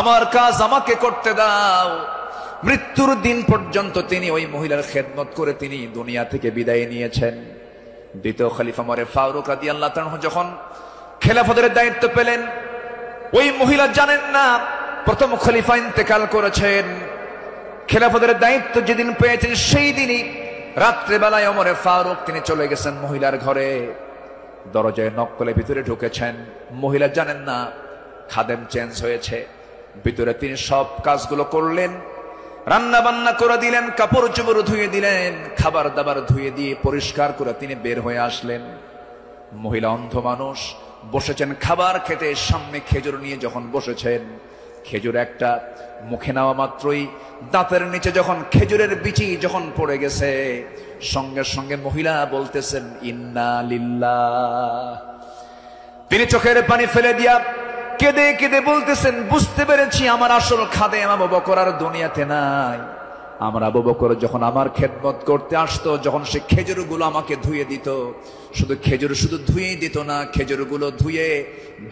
আমার কাজ আমাকে করতে দাও। মৃত্যুর দিন পর্যন্ত তিনি ওই মহিলার খেদমত করে তিনি দুনিয়া থেকে বিদায় নিয়েছেন। দ্বিতীয় খলিফা ওমর ফারুক রাদিয়াল্লাহু তাআলা যখন খেলাফতের দায়িত্ব পেলেন, ওই মহিলা জানেন না প্রথম খলিফা ইন্তেকাল করেছেন। খেলাফতের দায়িত্ব যেদিন পেয়েছেন সেই দিনই রাত্রেবেলায় ওমর ফারুক তিনি চলে গেছেন মহিলার ঘরে। দরজায় নক করে ভিতরে ঢুকেছেন। মহিলা জানেন না খাদেম চেঞ্জ হয়েছে। ভিতরে তিনি সব কাজগুলো করলেন, রান্না বান্না করে দিলেন, কাপড় চোপড় ধুয়ে দিলেন, খাবার দাবার ধুয়ে দিয়ে পরিষ্কার করে তিনি বের হয়ে আসলেন। মহিলা অন্ধ মানুষ, বসেছেন খাবার খেতে। সামনে খেজুর নিয়ে যখন বসেছেন, খেজুর একটা মুখে নেওয়া মাত্রই দাঁতের নিচে যখন খেজুরের বিচি যখন পড়ে গেছে, সঙ্গে সঙ্গে মহিলা বলতেছেন, ইন্না লিল্লাহ। তিনি চোখের পানি ফেলে দিয়া কেঁদে কেঁদে বলতেছেন, বুঝতে পেরেছি আমার আসল খাদেম আবু বকর আর দুনিয়াতে নাই। আমার আবু বকর যখন আমার খেদমত করতে আসতো, যখন সে খেজুরগুলো আমাকে ধুয়ে দিত, শুধু খেজুর শুধু ধুয়েই দিত না, খেজুরগুলো ধুয়ে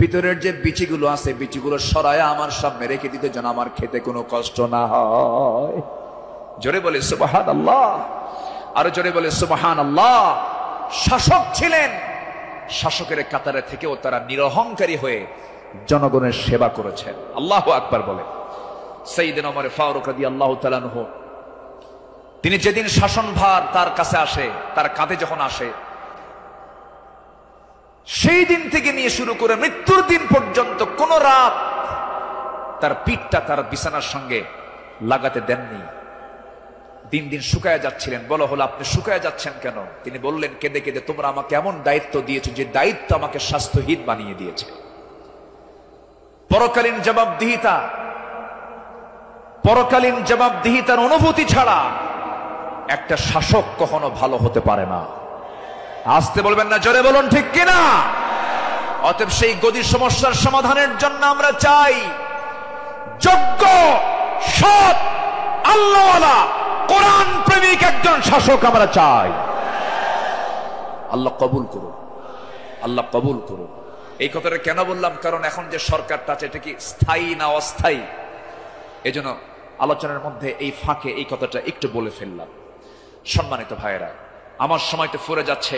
ভিতরের যে বিচিগুলো আছে বিচিগুলো সরায়া আমার সামনে রেখে দিত, যেন আমার খেতে কোনো কষ্ট না হয়। জোরে বলে সুবহানাল্লাহ, আরো জোরে বলে সুবহানাল্লাহ। শাসক ছিলেন, শাসকের কাতারে থেকেও তারা নিরহংকারী হয়ে জনগণের সেবা করেছেন। আল্লাহু আকবার বলে। সাইয়্যিদনা ওমর ফারুক রাদিয়াল্লাহু তাআলা আনহু তিনি যেদিন শাসনভার তার কাছে আসে, তার কাঁধে যখন আসে, সেই দিন থেকে নিয়ে শুরু করে মৃত্যুর দিন পর্যন্ত কোন রাত তার পিঠটা তার বিছানার সঙ্গে লাগাতে দেননি। দিন দিন শুকায় যাচ্ছিলেন। বলা হলো, আপনি শুকায় যাচ্ছেন কেন? তিনি বললেন কেঁদে কেঁদে, তোমরা আমাকে এমন দায়িত্ব দিয়েছো যে দায়িত্ব আমাকে স্বাস্থ্যহীন বানিয়ে দিয়েছে। পরকালীন জবাবদিহিতার অনুভূতি ছাড়া একটা শাসক কখনো ভালো হতে পারে না। আসতে বলবেন না, জোরে বলুন ঠিক কিনা? অতএব সেই গদির সমস্যার সমাধানের জন্য আমরা চাই যোগ্য, সৎ, আল্লাহওয়ালা, কোরআন প্রেমিক একজন শাসক আমরা চাই। আল্লাহ কবুল করুন, আল্লাহ কবুল করুন। এই কথাটা কেন বললাম? কারণ এখন যে সরকারটা আছে, এটা কি স্থায়ী না অস্থায়ী? এজন্য আলোচনার মধ্যে এই ফাঁকে এই কথাটা একটু বলে ফেললাম। সম্মানিত ভাইয়েরা, আমার সময় তো ফুরে যাচ্ছে,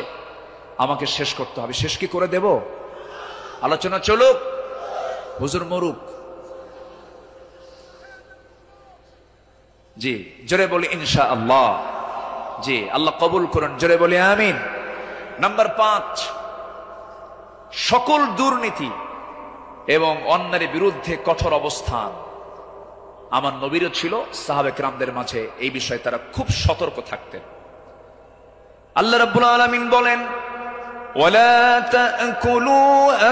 আমাকে শেষ করতে হবে। শেষ কি করে দেব? আলোচনা চলুক, হুজুর মরুক। জি, জোরে বলি ইনশাআল্লাহ। জি, আল্লাহ কবুল করুন, জোরে বলি আমিন। নাম্বার 5, সকল দুর্নীতি এবং অন্যের বিরুদ্ধে কঠোর অবস্থান আমার নবীরও ছিল, সাহাবে কেরামদের মাঝে এই বিষয়ে তারা খুব সতর্ক থাকতেন। আল্লাহ রাব্বুল আলামিন বলেন, ওয়ালা তাকুলু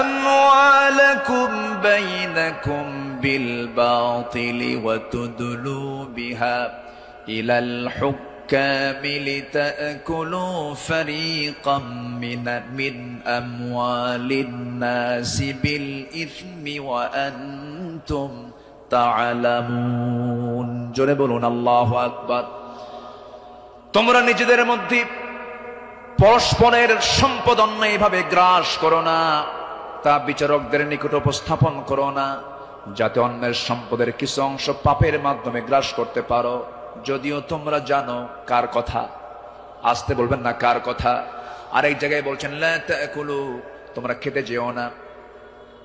আমওয়ালাকুম বাইনাকুম বিল বাতিলি ওয়া তুদলু বিহা ইলাল হুক্কামি লিতাকুলু ফারীকাম মিন আমওয়ালিন নাসি বিল ইসমি ওয়া আনতুম তা'লামুন। জোরে বলুন আল্লাহু আকবার। তোমরা নিজেদের মধ্যে পরস্পরের সম্পদ অন্যায়ভাবে গ্রাস করো না, তা বিচারকদের নিকট উপস্থাপন করো না, যাতে অন্যের সম্পদের কিছু অংশ পাপের মাধ্যমে গ্রাস করতে পারো, যদিও তোমরা জানো কার কথা। আসতে বলবেন না কার কথা। আরেক জায়গায় বলছেন লা তাকুলু, তোমরা খেতে যেও না।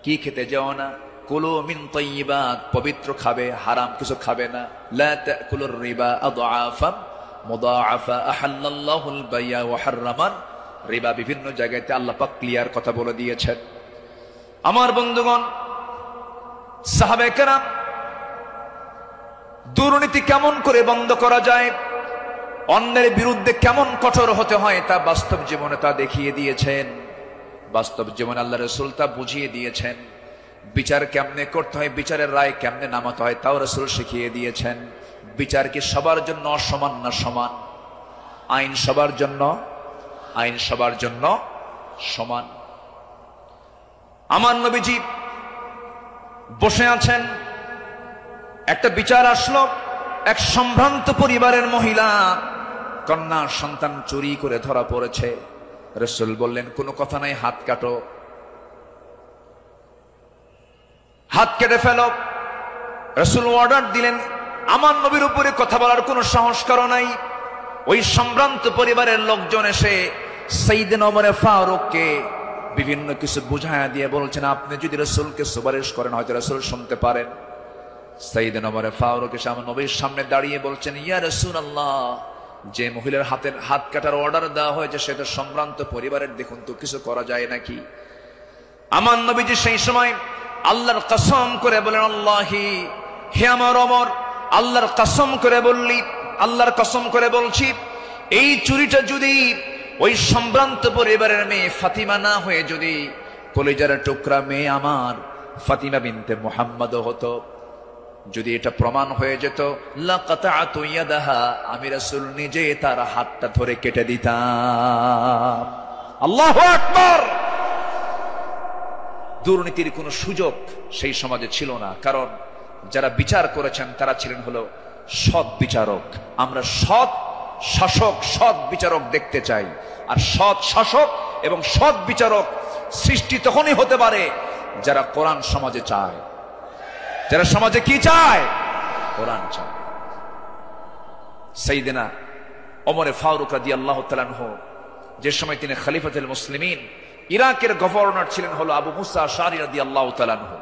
কি খেতে যেও না? কুলু মিন তাইয়্যিবাত, পবিত্র খাবে, হারাম কিছু খাবে না। লা তাকুলুর রিবা আদআফা মুদাআফা আহাল্লাল্লাহুল বাইয়া ওয়া হাররামান রিবা। বিভিন্ন জায়গাতে আল্লাহ পাক ক্লিয়ার কথা বলে দিয়েছেন। আমার বন্ধুগণ, সাহাবায়ে কেরাম দুর্নীতি কেমন করে বন্ধ করা যায়, অন্যের বিরুদ্ধে কেমন কঠোর হতে হয়, তা বাস্তব জীবনে তা দেখিয়ে দিয়েছেন। বাস্তব জীবনে আল্লাহ রাসূল তা বুঝিয়ে দিয়েছেন। বিচার কেমনে করতে হয়, বিচারের রায় কেমনে নামাতে হয়, তাও রাসূল শিখিয়ে দিয়েছেন। বিচার কি সবার জন্য সমান না সমান? আইন সবার জন্য, আইন সবার জন্য সমান। আমার নবীজি বসে আছেন, একটা বিচার আসলো। এক সম্ভ্রান্ত পরিবারের মহিলা কন্যা সন্তান চুরি করে ধরা পড়েছে। রাসূল বললেন, কোনো কথা নাই, হাত কাটো, হাত কেটে ফেলো। রাসূল অর্ডার দিলেন। আমার নবীর উপরে কথা বলার কোনো সাহস কারো নাই। ওই সম্ভ্রান্ত পরিবারের লোকজন এসে সাইয়েদনা ওমর ফারুককে বিভিন্ন কিছু বুঝায়া দিয়ে বলছেন, আপনি যদি রাসূলকে সুপারিশ করেন হয়তো রাসূল শুনতে পারেন। সাইয়েদনা ওমর ফারুক এসে আমার নবীর সামনে দাঁড়িয়ে বলছেন, ইয়া রাসূলুল্লাহ, যে মহিলার হাত কাটার অর্ডার দেওয়া হয়েছে সে তো সম্ভ্রান্ত পরিবারের, দেখুন তো কিছু করা যায় নাকি? আমার নবীজি সেই সময় আল্লাহর কসম করে বলেন, আল্লাহি, হে আমার ওমর, আল্লাহর কসম করে বললি, আল্লাহর কসম করে বলছি, এই চুরিটা যদি ওই সম্ভ্রান্ত পরিবারের মেয়ে ফাতিমা না হয়ে যদি কলিজার টুকরা মেয়ে আমার ফাতিমা বিনতে মুহাম্মদ হতো, যদি এটা প্রমাণ হয়ে যেত, লাকাতাতু ইয়াদাহা, আমি রাসূল নিজে তার হাতটা ধরে কেটে দিতাম। আল্লাহু আকবার। দুর্নীতির কোনো সুযোগ সেই সমাজে ছিল না, কারণ যারা বিচার করেছেন তারা ছিলেন হলো সৎ বিচারক। আমরা সৎ শাসক, সৎ বিচারক দেখতে চাই। আর সৎ শাসক এবং সৎ বিচারক সৃষ্টি তখনই হতে পারে যারা কোরআন সমাজে চায়। যারা সমাজে কি চায়? কোরআন চায়। সাইয়েদনা ওমর ফারুক রাদিয়াল্লাহু তাআলা আনহু, যে সময় তিনি খলিফাতুল মুসলিমিন, ইরাকের গভর্নর ছিলেন হলো আবু মুসা আশআরী রাদিয়াল্লাহু তাআলা আনহু।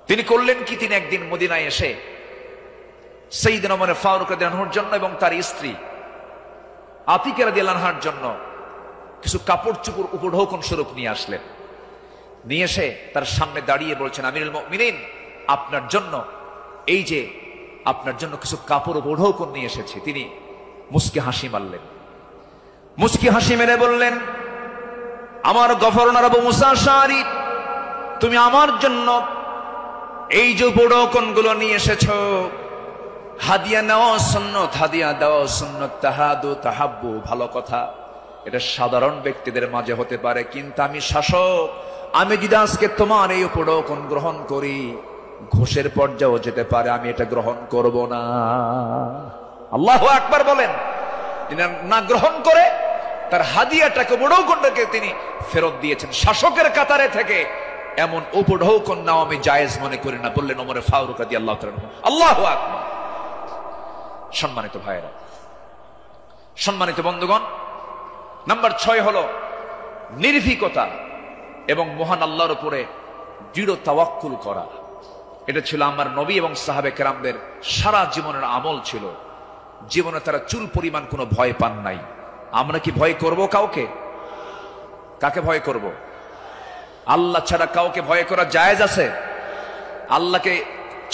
তিনি করলেন কি, তিনি একদিন মদিনায় এসে সাইয়েদনা ওমর ফারুক রাদিয়াল্লাহু আনহুর জন্য এবং তার স্ত্রী আতিকা রাদিয়াল্লাহু আনহার জন্য কিছু কাপড় চোপড় উপঢৌকন স্বরূপ নিয়ে আসলেন। নিয়ে এসে তার সামনে দাঁড়িয়ে বলছেন, আমিরুল মুমিনিন, আপনার জন্য এই যে আপনার জন্য কিছু কাপড় উপঢৌকন নিয়ে এসেছি। তিনি মুস্কি হাসি মারলেন। মুস্কি হাসি মেরে বললেন, আমার গভর্নর আবু মুসা আশআরী, তুমি আমার জন্য এই যে উপঢৌকন গুলো নিয়ে এসেছো, হাদিয়া নেওয়া সুন্নত, হাদিয়া দেওয়া সুন্নত, তাহাদু তাহাব্বু, ভালো কথা, এটা সাধারণ ব্যক্তিদের মাঝে হতে পারে, কিন্তু আমি শাসক, আমি যদি আজকে তোমার এই উপঢৌকন গ্রহণ করি ঘোষের পর্যায়েও যেতে পারে, আমি এটা গ্রহণ করব না। আল্লাহু আকবার বলেন। তিনি না গ্রহণ করে তার হাদিয়াটাকে, উপঢৌকনটাকে তিনি ফেরত দিয়েছেন। শাসকের কাতারে থেকে এমন উপঢৌকন নাও আমি জায়েজ মনে করি না, বললেন ওমর ফারুক রাদিয়াল্লাহু তাআলা। আল্লাহু আকবার। সম্মানিত ভাইয়েরা, সম্মানিত বন্ধুগণ, নাম্বার 6 হলো নির্ভীকতা এবং মহান আল্লাহর উপরে দৃঢ় তাওয়াক্কুল করা। এটা ছিল আমার নবী এবং সাহাবে কেরামদের সারা জীবনের আমল ছিল। জীবনে তারা চুল পরিমাণ কোনো ভয় পান নাই। আমরা কি ভয় করব কাউকে? কাকে ভয় করব? আল্লাহ ছাড়া কাউকে ভয় করা জায়েজ আছে? আল্লাহকে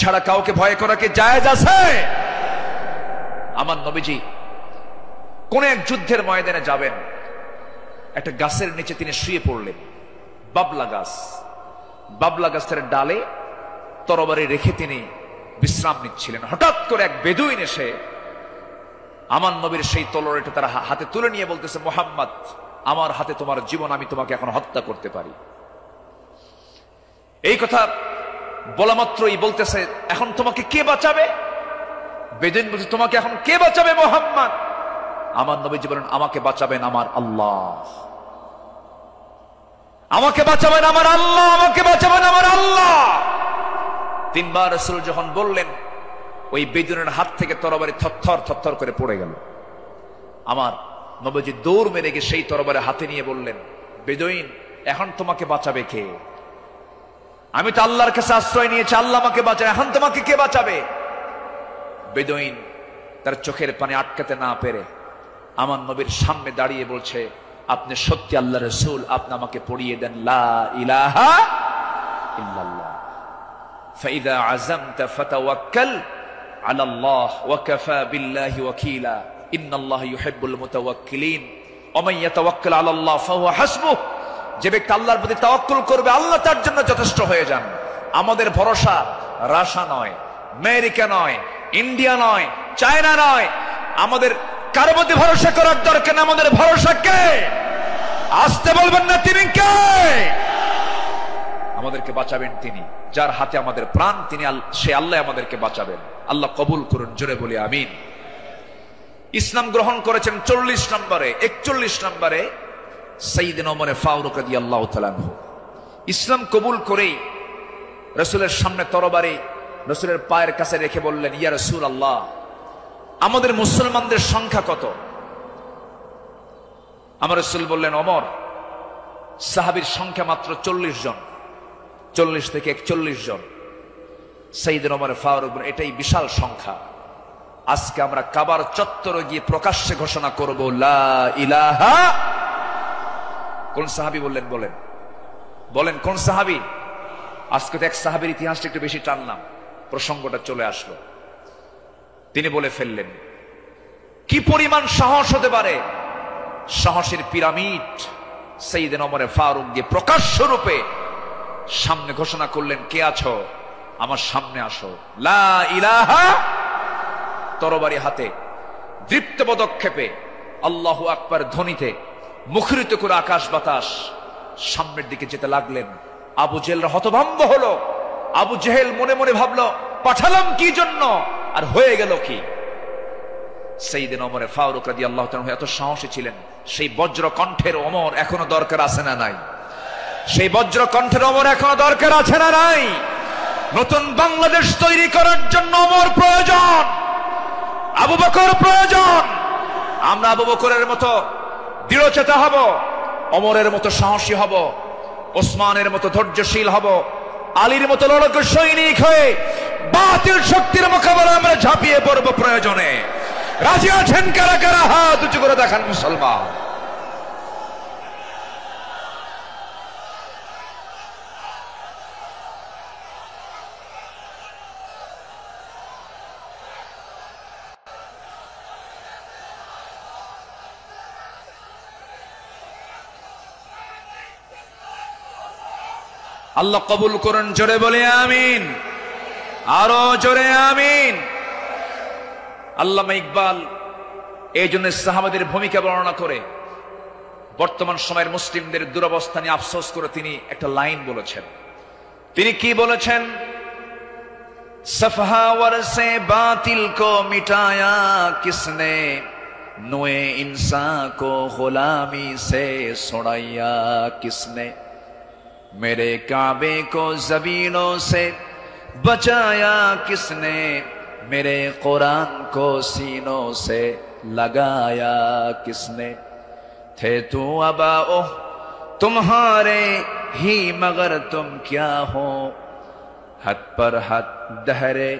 ছাড়া কাউকে ভয় করা কি জায়েজ আছে? আমার নবীজি কোন এক যুদ্ধের ময়দানে যাবেন, একটা গাছের নিচে তিনি শুয়ে পড়লেন, বাবলা গাছ। বাবলা গাছের ডালে তরবারি রেখে তিনি বিশ্রাম নিচ্ছিলেন। হঠাৎ করে এক বেদুইন এসে আমার নবীর সেই তলোয়ারটা তার হাতে তুলে নিয়ে বলতেছে, মুহাম্মদ, আমার হাতে তোমার জীবন, আমি তোমাকে এখন হত্যা করতে পারি। এই কথা বলা মাত্রই বলতেছে, এখন তোমাকে কে বাঁচাবে? বেদুইন বলছে, তোমাকে এখন কে বাঁচাবে মুহাম্মদ? আমার নবীজি বলেন, আমাকে বাঁচাবেন আমার আল্লাহ, আমাকে বাঁচাবেন আমার আল্লাহ, আমাকে বাঁচাবেন আমার আল্লাহ। তিনবার রাসূল যখন বললেন, ওই বেদুইনের হাত থেকে তরবারি থরথর থরথর করে পড়ে গেল। আমার নবীজি দৌড় মেরে গিয়ে সেই তরবারি হাতে নিয়ে বললেন, বেদুইন, এখন তোমাকে বাঁচাবে কে? আমি তো আল্লাহর কাছে আশ্রয় নিয়েছি, আল্লাহ আমাকে বাঁচাবে, এখন তোমাকে কে বাঁচাবে? বেদুইন তার চোখের পানি আটকাতে না পেরে আমার নবীর সামনে দাঁড়িয়ে বলছে, আপনি সত্যি আল্লাহ রাসূল, আপনি আমাকে পড়িয়ে দেন লা ইলাহা ইল্লাল্লাহ, ফাইদা আযামতা ফাতাওয়াক্কাল আলাল্লাহ ওয়া কাফা বিল্লাহি ওয়াকিলা, ইন্নাল্লাহা ইউহিব্বুল মুতাওয়াক্কিলিন ওয়া মান ইয়াতাওয়াক্কাল আলাল্লাহ ফাহুয়া হাসবুহ। যে ব্যক্তি আল্লাহর প্রতি তাওয়াক্কুল করবে, আল্লাহ তার জন্য যথেষ্ট হয়ে যান। আমাদের ভরসা রাশিয়া নয়, আমেরিকা নয়, ইন্ডিয়া নয়, চায়না নয়, আমাদের কারো প্রতি ভরসা করার দরকার না। আমাদের ভরসা কে? আসতে বলবেন না, তিনি কে? আমাদেরকে বাঁচাবেন তিনি, যার হাতে আমাদের প্রাণ, তিনি সে আল্লাহ আমাদেরকে বাঁচাবেন। আল্লাহ কবুল করুন, জোরে বলি আমিন। ইসলাম গ্রহণ করেছেন 40 নম্বরে, 41 নম্বরে সাইয়েদনা ওমর ফারুক রাদিয়াল্লাহু তাআলা আনহু। ইসলাম কবুল করেই রাসূলের সামনে তরবারি রাসূলের পায়ের কাছে রেখে বললেন, ইয়া রাসূলুল্লাহ, আমাদের মুসলমানদের সংখ্যা কত? আমার রাসূল বললেন, ওমর, সাহাবীর সংখ্যা মাত্র 40 জন, 40 থেকে 41 জন। সাইয়েদনা ওমর ফারুক বলেন, এটাই বিশাল সংখ্যা। আজকে আমরা কাবার চত্বরে গিয়ে প্রকাশ্যে ঘোষণা করব লা ইলাহা। কোন সাহাবী বললেন? বলেন বলেন, কোন সাহাবী? আজকে তো এক সাহাবীর ইতিহাসটা একটু বেশি টানলাম, প্রসঙ্গটা চলে আসলো। তিনি বলে ফেললেন, কি পরিমাণ সাহস হতে পারে! সাহসের পিরামিড সাইয়েদনা ওমর ফারুক দিয়ে প্রকাশ্য রূপে সামনে ঘোষণা করলেন, কে আছো? আমার সামনে আসো, লা ইলাহা। তরবারি হাতে দীপ্ত পদক্ষেপে আল্লাহু আকবার ধ্বনিতে মুখরিত করে আকাশ বাতাস সামনের দিকে যেতে লাগলেন। আবু জেহেল হতভম্ব হলো। আবু জেহেল মনে মনে ভাবলো, পাঠালাম কি জন্য, আর হয়ে গেল কি? সাইয়েদনা ওমর ফারুক রাদিয়াল্লাহু তাআলা এত সাহসী ছিলেন, সেই বজ্র কণ্ঠের ওমর এখনো দরকার আছে না নাই? সেই বজ্র কণ্ঠের ওমর এখনো দরকার আছে না নাই? নতুন বাংলাদেশ তৈরি করার জন্য ওমর প্রয়োজন, আবু বকর প্রয়োজন। আমরা আবু বকরের মতো দৃঢ়চেতা হব, ওমরের মতো সাহসী হব, ওসমানের মতো ধৈর্যশীল হব, আলীর মতো লড়াকু সৈনিক হয়ে বাতিল শক্তির মোকাবেলায় আমরা ঝাঁপিয়ে পড়ব প্রয়োজনে। রাজি আছেন কারা কারা? হাত উঁচু করে দেখান মুসলমান। আল্লাহ কবুল করুন, জোরে বলে আমিন, আরো জোরে আমিন। আল্লামা ইকবাল এই জন্য সাহাবাদের ভূমিকা বর্ণনা করে বর্তমান সময়ের মুসলিমদের দুরবস্থা নিয়ে আফসোস করে তিনি একটা লাইন বলেছেন। তিনি কি বলেছেন? সফহাওয়ার সে বাতিল কো মিটায়া কিসনে, নোয়ে ইনসা কো গোলামি সে ছড়াইয়া কিসনে, मेरे काबे को जमीनों से बचाया किसने, मेरे कुरान को सीनों से लगाया किसने, थे तू अबाओ तुम्हारे ही मगर तुम क्या हो, हद पर हद दहरे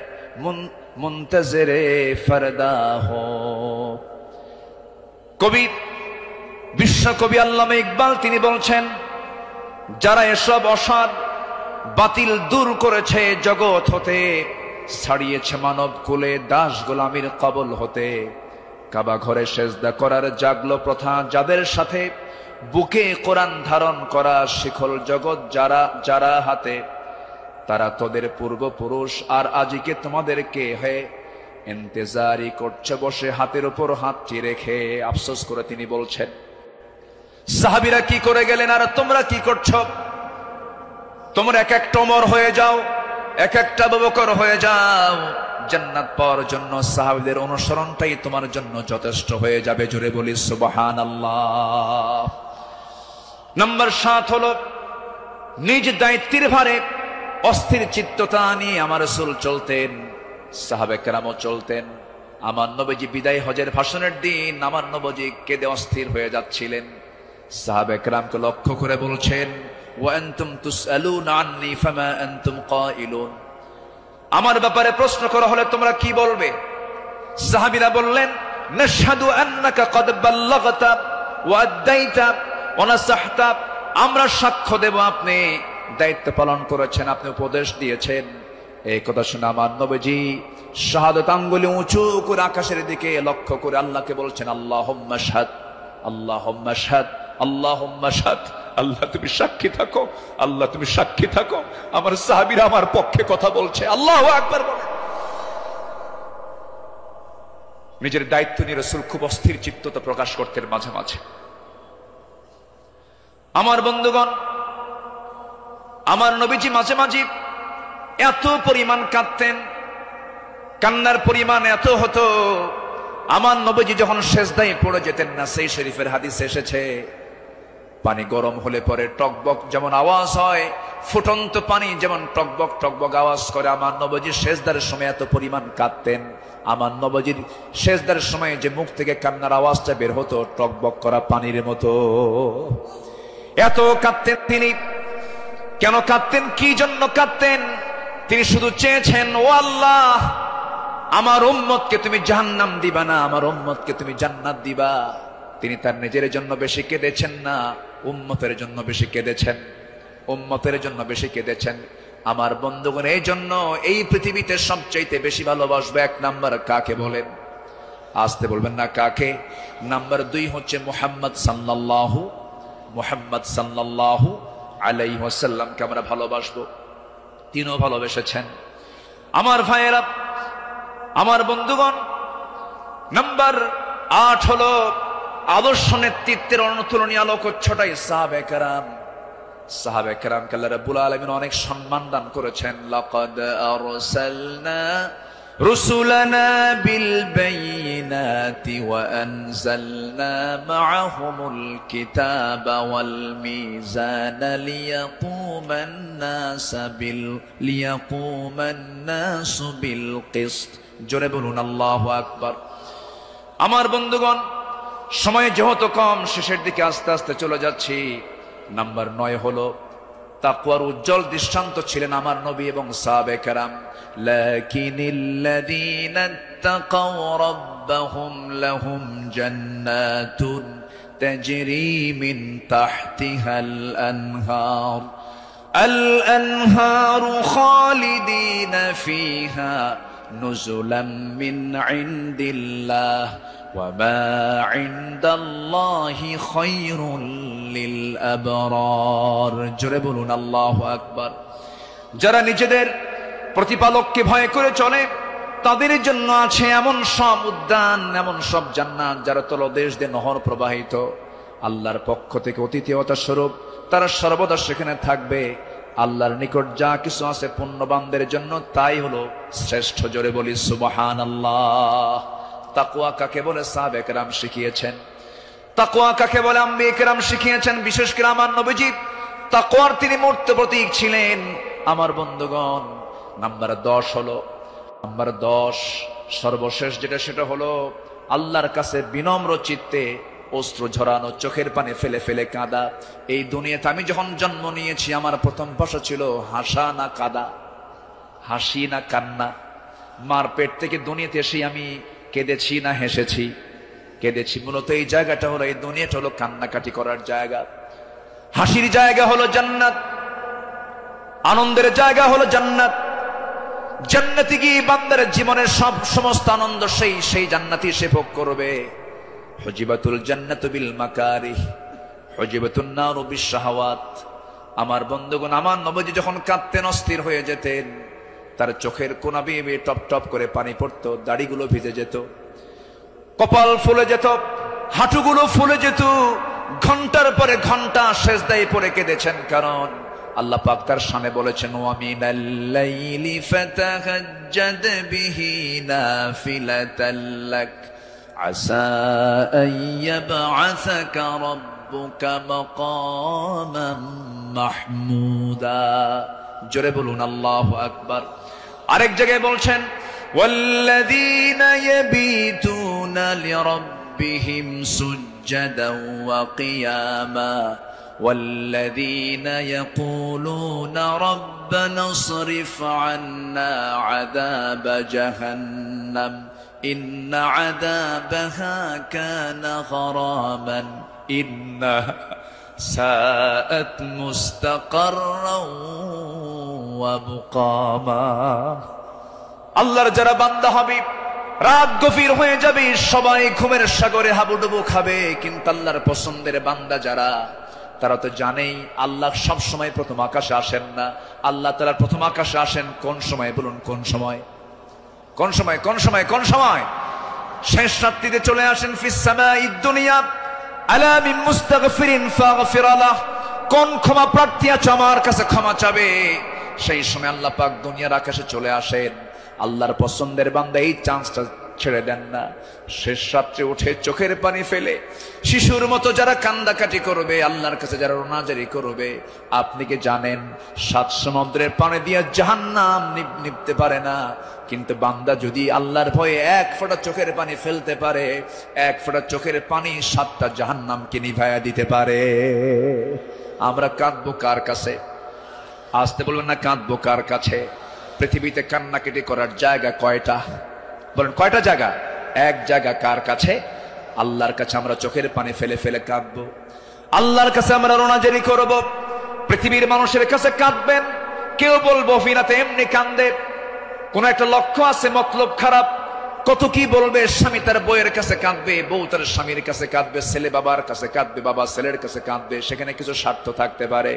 मुंतजरे फरदा हो। কবি, বিশ্বকবি আল্লামা ইকবাল তিনি বলছেন, যারা এসব অসার বাতিল দূর করেছে জগৎ হতে, ছাড়িয়েছে মানব কুলে দাস গোলামির কবল হতে, কাবা ঘরে সেজদা করার জাগলো প্রথা যাদের সাথে, বুকে কোরআন ধারণ করা শিখল জগৎ যারা হাতে, তারা তোদের পূর্বপুরুষ আর আজিকে তোমাদেরকে হে ইন্তেজারি করছে বসে হাতের উপর হাতটি রেখে। আফসোস করে তিনি বলছেন, সাহাবীরা কি করে গেলেন আর তোমরা কি করছো? তোমরা এক একটা ওমর হয়ে যাও, এক একটা আবু বকর হয়ে যাও, জান্নাত পাওয়ার জন্য সাহাবীদের অনুসরণটাই তোমার জন্য যথেষ্ট হয়ে যাবে। জোরে বলি সুবহানাল্লাহ। নাম্বার 7 হলো নিজ দায়িত্বের ভারে অস্থির চিত্ততা নিয়ে আমার রাসূল চলতেন, সাহাবে কেরামও চলতেন। আমার নবীজি বিদায় হজের ভাষণের দিন আমার নবীজি কেঁদে অস্থির হয়ে যাচ্ছিলেন। সাহাবে কেরামকে লক্ষ্য করে বলছেন, ওয়া আনতুম তুসআলুনা আন্নী ফামা আনতুম কাইলুন, আমার ব্যাপারে প্রশ্ন করা হলে তোমরা কি বলবে? সাহাবীরা বললেন, নাশহাদু আন্নাকা ক্বাদ বাল্লাগতা ওয়া আদাইতা ওয়া নাসাহতা, আমরা সাক্ষ্য দেব আপনি দায়িত্ব পালন করেছেন, আপনি উপদেশ দিয়েছেন। এই কথা শুনে আমার নবীজি শাহাদাত আঙ্গুলে উঁচু করে আকাশের দিকে লক্ষ্য করে আল্লাহকে বলছেন, আল্লাহুম্মা শাহাদ, আল্লাহুম্মা শাহাদ, আল্লাহুম্মা শাহাদ। আল্লাহ তুমি সাক্ষী থাকো, আল্লাহ তুমি সাক্ষী থাকো, আমার সাহাবীরা আমার পক্ষে কথা বলছে। আল্লাহু আকবার বলেন। নিজের দায়িত্ব নিয়ে রাসূল খুব অস্থির চিত্ততা প্রকাশ করতেন মাঝে মাঝে। আমার বন্ধুগণ, আমার নবীজি মাঝে মাঝে এত পরিমাণ কাঁদতেন, কান্নার পরিমাণ এত হতো, আমার নবীজি যখন সেজদায় পড়ে যেতেন না, সেই শরীফের হাদিসে এসেছে, পানি গরম হলে পরে টকবক যেমন আওয়াজ হয়, ফুটন্ত পানি যেমন টকবক টকবক আওয়াজ করে, আমার নবীজি সেজদার সময় এত পরিমাণ কাঁদতেন। আমার নবীজির সেজদার সময় যে মুখ থেকে কান্নার আওয়াজটা বের হতো টকবক করা পানির মতো, এত কাঁদতেন তিনি। কেন কাঁদতেন, কি জন্য কাঁদতেন? তিনি শুধু চেয়েছেন, ও আল্লাহ, আমার উম্মতকে তুমি জাহান্নাম দিবা না, আমার উম্মতকে তুমি জান্নাত দিবা। তিনি তার নিজের জন্য বেশি কেঁদেছেন না, উম্মতের জন্য বেশি কেঁদেছেন, উম্মতের জন্য বেশি কেঁদেছেন। আমার বন্ধুগণ, এই জন্য এই পৃথিবীতে সবচাইতে বেশি ভালোবাসবে 1 নাম্বার কাকে বলেন? আসতে বলবেন না কাকে। নাম্বার 2 হচ্ছে মুহাম্মদ সাল্লাল্লাহু আলাইহি ওয়াসাল্লামকে আমরা ভালোবাসবো। তিনিও ভালোবেসেছেন। আমার ভাইয়েরা, আমার বন্ধুগণ, নাম্বার 8 হলো আদর্শ নেতৃত্বের অনুতুলনীয় আলোকচ্ছটাই সাহাবে কেরাম। সাহাবে কেরামকে আল্লাহ রাব্বুল আলামিন অনেক সম্মান দান করেছেন। লাকাদ আরসালনা রুসুলানা বিল বাইয়িনাতি ওয়া আনজালনা মাআহুমুল কিতাবা ওয়াল মিজানা লিয়াকুমান নাসু বিল কিসত। জোরে বলুন আল্লাহু আকবার। আমার বন্ধুগণ, সময় যেহেতু কম, শেষের দিকে আস্তে আস্তে চলে যাচ্ছি। নাম্বার 9 হলো তাকওয়ার উজ্জ্বল দৃষ্টান্ত ছিলেন আমার নবী এবং সাহাবে কেরাম। লাকিনিল্লাযীনা তাকাও রাব্বাহুম লাহুম জান্নাতুন তাজরি মিন তাহতিহাল আনহার আল-আনহারু খালিদিনা ফিহা নুজুলাম মিন ইনদিল্লাহ ওয়া মা ইনদাল্লাহি খায়রুল লিল আবরার। জোরে বলুন আল্লাহু আকবার। যারা নিজেদের প্রতিপালককে ভয় করে চলে, তাদের জন্য আছে এমন সব উদ্যান, এমন সব জান্নাত যারা তলদেশ দিয়ে নহর প্রবাহিত। আল্লাহর পক্ষ থেকে অতিথিয়তা স্বরূপ তারা সর্বদা সেখানে থাকবে। আল্লাহর নিকট যা কিছু আছে পুণ্যবানদের জন্য তাই হলো শ্রেষ্ঠ। জোরে বলি সুবহানাল্লাহ। তাকওয়া কাকে বলে সাহাবে কেরাম শিখিয়েছেন, তাকওয়া কাকে বলে আম্বিয়ে কেরাম শিখিয়েছেন। বিশেষ করে আমার নবীজি তাকওয়ার তিনি মূর্ত প্রতীক ছিলেন। আমার বন্ধুগণ, নাম্বার 10 হলো, নাম্বার 10 সর্বশেষ যেটা, সেটা হলো আল্লাহর কাছে বিনম্র চিত্তে অশ্রু ঝরানো, চোখের পানি ফেলে ফেলে কাঁদা। এই দুনিয়াতে আমি যখন জন্ম নিয়েছি আমার প্রথম ভাষা ছিল হাসা না কাঁদা, হাসি না কান্না। মার পেট থেকে দুনিয়াতে এসে আমি কেঁদেছি না হেসেছি? কেঁদেছি। মূলত এই জায়গাটা হলো, এই দুনিয়াটা হলো কান্নাকাটি করার জায়গা। হাসির জায়গা হলো জান্নাত, আনন্দের জায়গা হলো জান্নাত। জান্নাতে গিয়ে বান্দার জীবনের সমস্ত আনন্দ সেই জান্নাতই সে ভোগ করবে। হুজিবাতুল জান্নাতু বিল মাকারিহ, হুজিবাতুন নারু বিশ শাহাওয়াত। আমার বন্ধুগণ, আমার নবীজি যখন কাঁদতেন, অস্থির হয়ে যেতেন, তার চোখের কোনা বেয়ে টপ টপ করে পানি পড়তো, দাড়িগুলো ভিজে যেত, কপাল ফুলে যেত, হাঁটুগুলো ফুলে যেত। ঘন্টার পরে ঘন্টা সেজদায় পড়ে কেঁদেছেন, কারণ আল্লাহ পাক তার শানে বলেছেন, ওয়া মিনাল লাইলি ফাতাহাজ্জাদ বিহি নাফিলাতাল লাক আসা আন ইয়াবআসাকা রাব্বুকা মাকামান মাহমুদা। জোরে বলুন আল্লাহু আকবার। আরেক জায়গায় বলছেন, ওয়াল্লাযীনা ইয়াবিতুনা লিরাব্বিহিম সুজ্জাদান ওয়া কিয়ামা والذين يقولون ربنا اصرف عنا عذاب جهنم إن عذابها كان غراما إنها ساءت مستقرا ومقاما। আল্লাহর যারা বান্দা হবে, রাত গভীর হয়ে যাবে, সবাই ঘুমের সাগরে হাবুডুবু খাবে, কিন্তু আল্লাহর পছন্দের বান্দা যারা, তারা তো জানেই আল্লাহ সব সময় প্রথম আকাশে আসেন না। আল্লাহ তাআলা প্রথম আকাশে আসেন কোন সময়? বলুন কোন সময়? কোন সময়? কোন সময়? কোন সময়? শেষ রাত্রিতে চলে আসেন। ফিস সামাঈদ দুনিয়া আলা মিন মুস্তাগফিরিন ফাগফির লাহ। কোন ক্ষমা প্রার্থী আছে আমার কাছে ক্ষমা চাবে? সেই সময় আল্লাহ পাক দুনিয়ার আকাশে চলে আসেন। আল্লাহর পছন্দের বান্দা এই চান্সটা ছেড়ে দেন না। শেষ রাত্রে উঠে চোখের পানি ফেলে শিশুর মতো যারা কান্দাকাটি করবে, আল্লাহর কাছে যারা রোনাজারি করবে, আপনি কি জানেন 7 সমুদ্রের পানি দিয়ে জাহান্নাম নিভতে পারে না, কিন্তু বান্দা যদি আল্লাহর ভয়ে 1 ফোঁটা চোখের পানি ফেলতে পারে, 1 ফোঁটা চোখের পানি 7টা জাহান্নামকে নিভাইয়া দিতে পারে। আমরা কাঁদবো কার কাছে? আসতে বলবেন না, কাঁদবো কার কাছে? পৃথিবীতে কান্নাকাটি করার জায়গা কয়টা? বলেন কয়টা জায়গা? এক জায়গা। কার কাছে? আল্লাহর কাছে আমরা চোখের পানি ফেলে ফেলে কাঁদবো, আল্লাহর কাছে আমরা রোনাজারি করব। পৃথিবীর মানুষের কাছে কাঁদবেন, কেউ বলবো ফিরাতে এমনি কান্দে, কোন একটা লক্ষ্য আছে, মতলব খারাপ। কত কি বলবে। স্বামী তার বউয়ের কাছে কাঁদবে, বউ তার স্বামীর কাছে কাঁদবে, ছেলে বাবার কাছে কাঁদবে, বাবা ছেলের কাছে কাঁদবে, সেখানে কিছু স্বার্থ থাকতে পারে।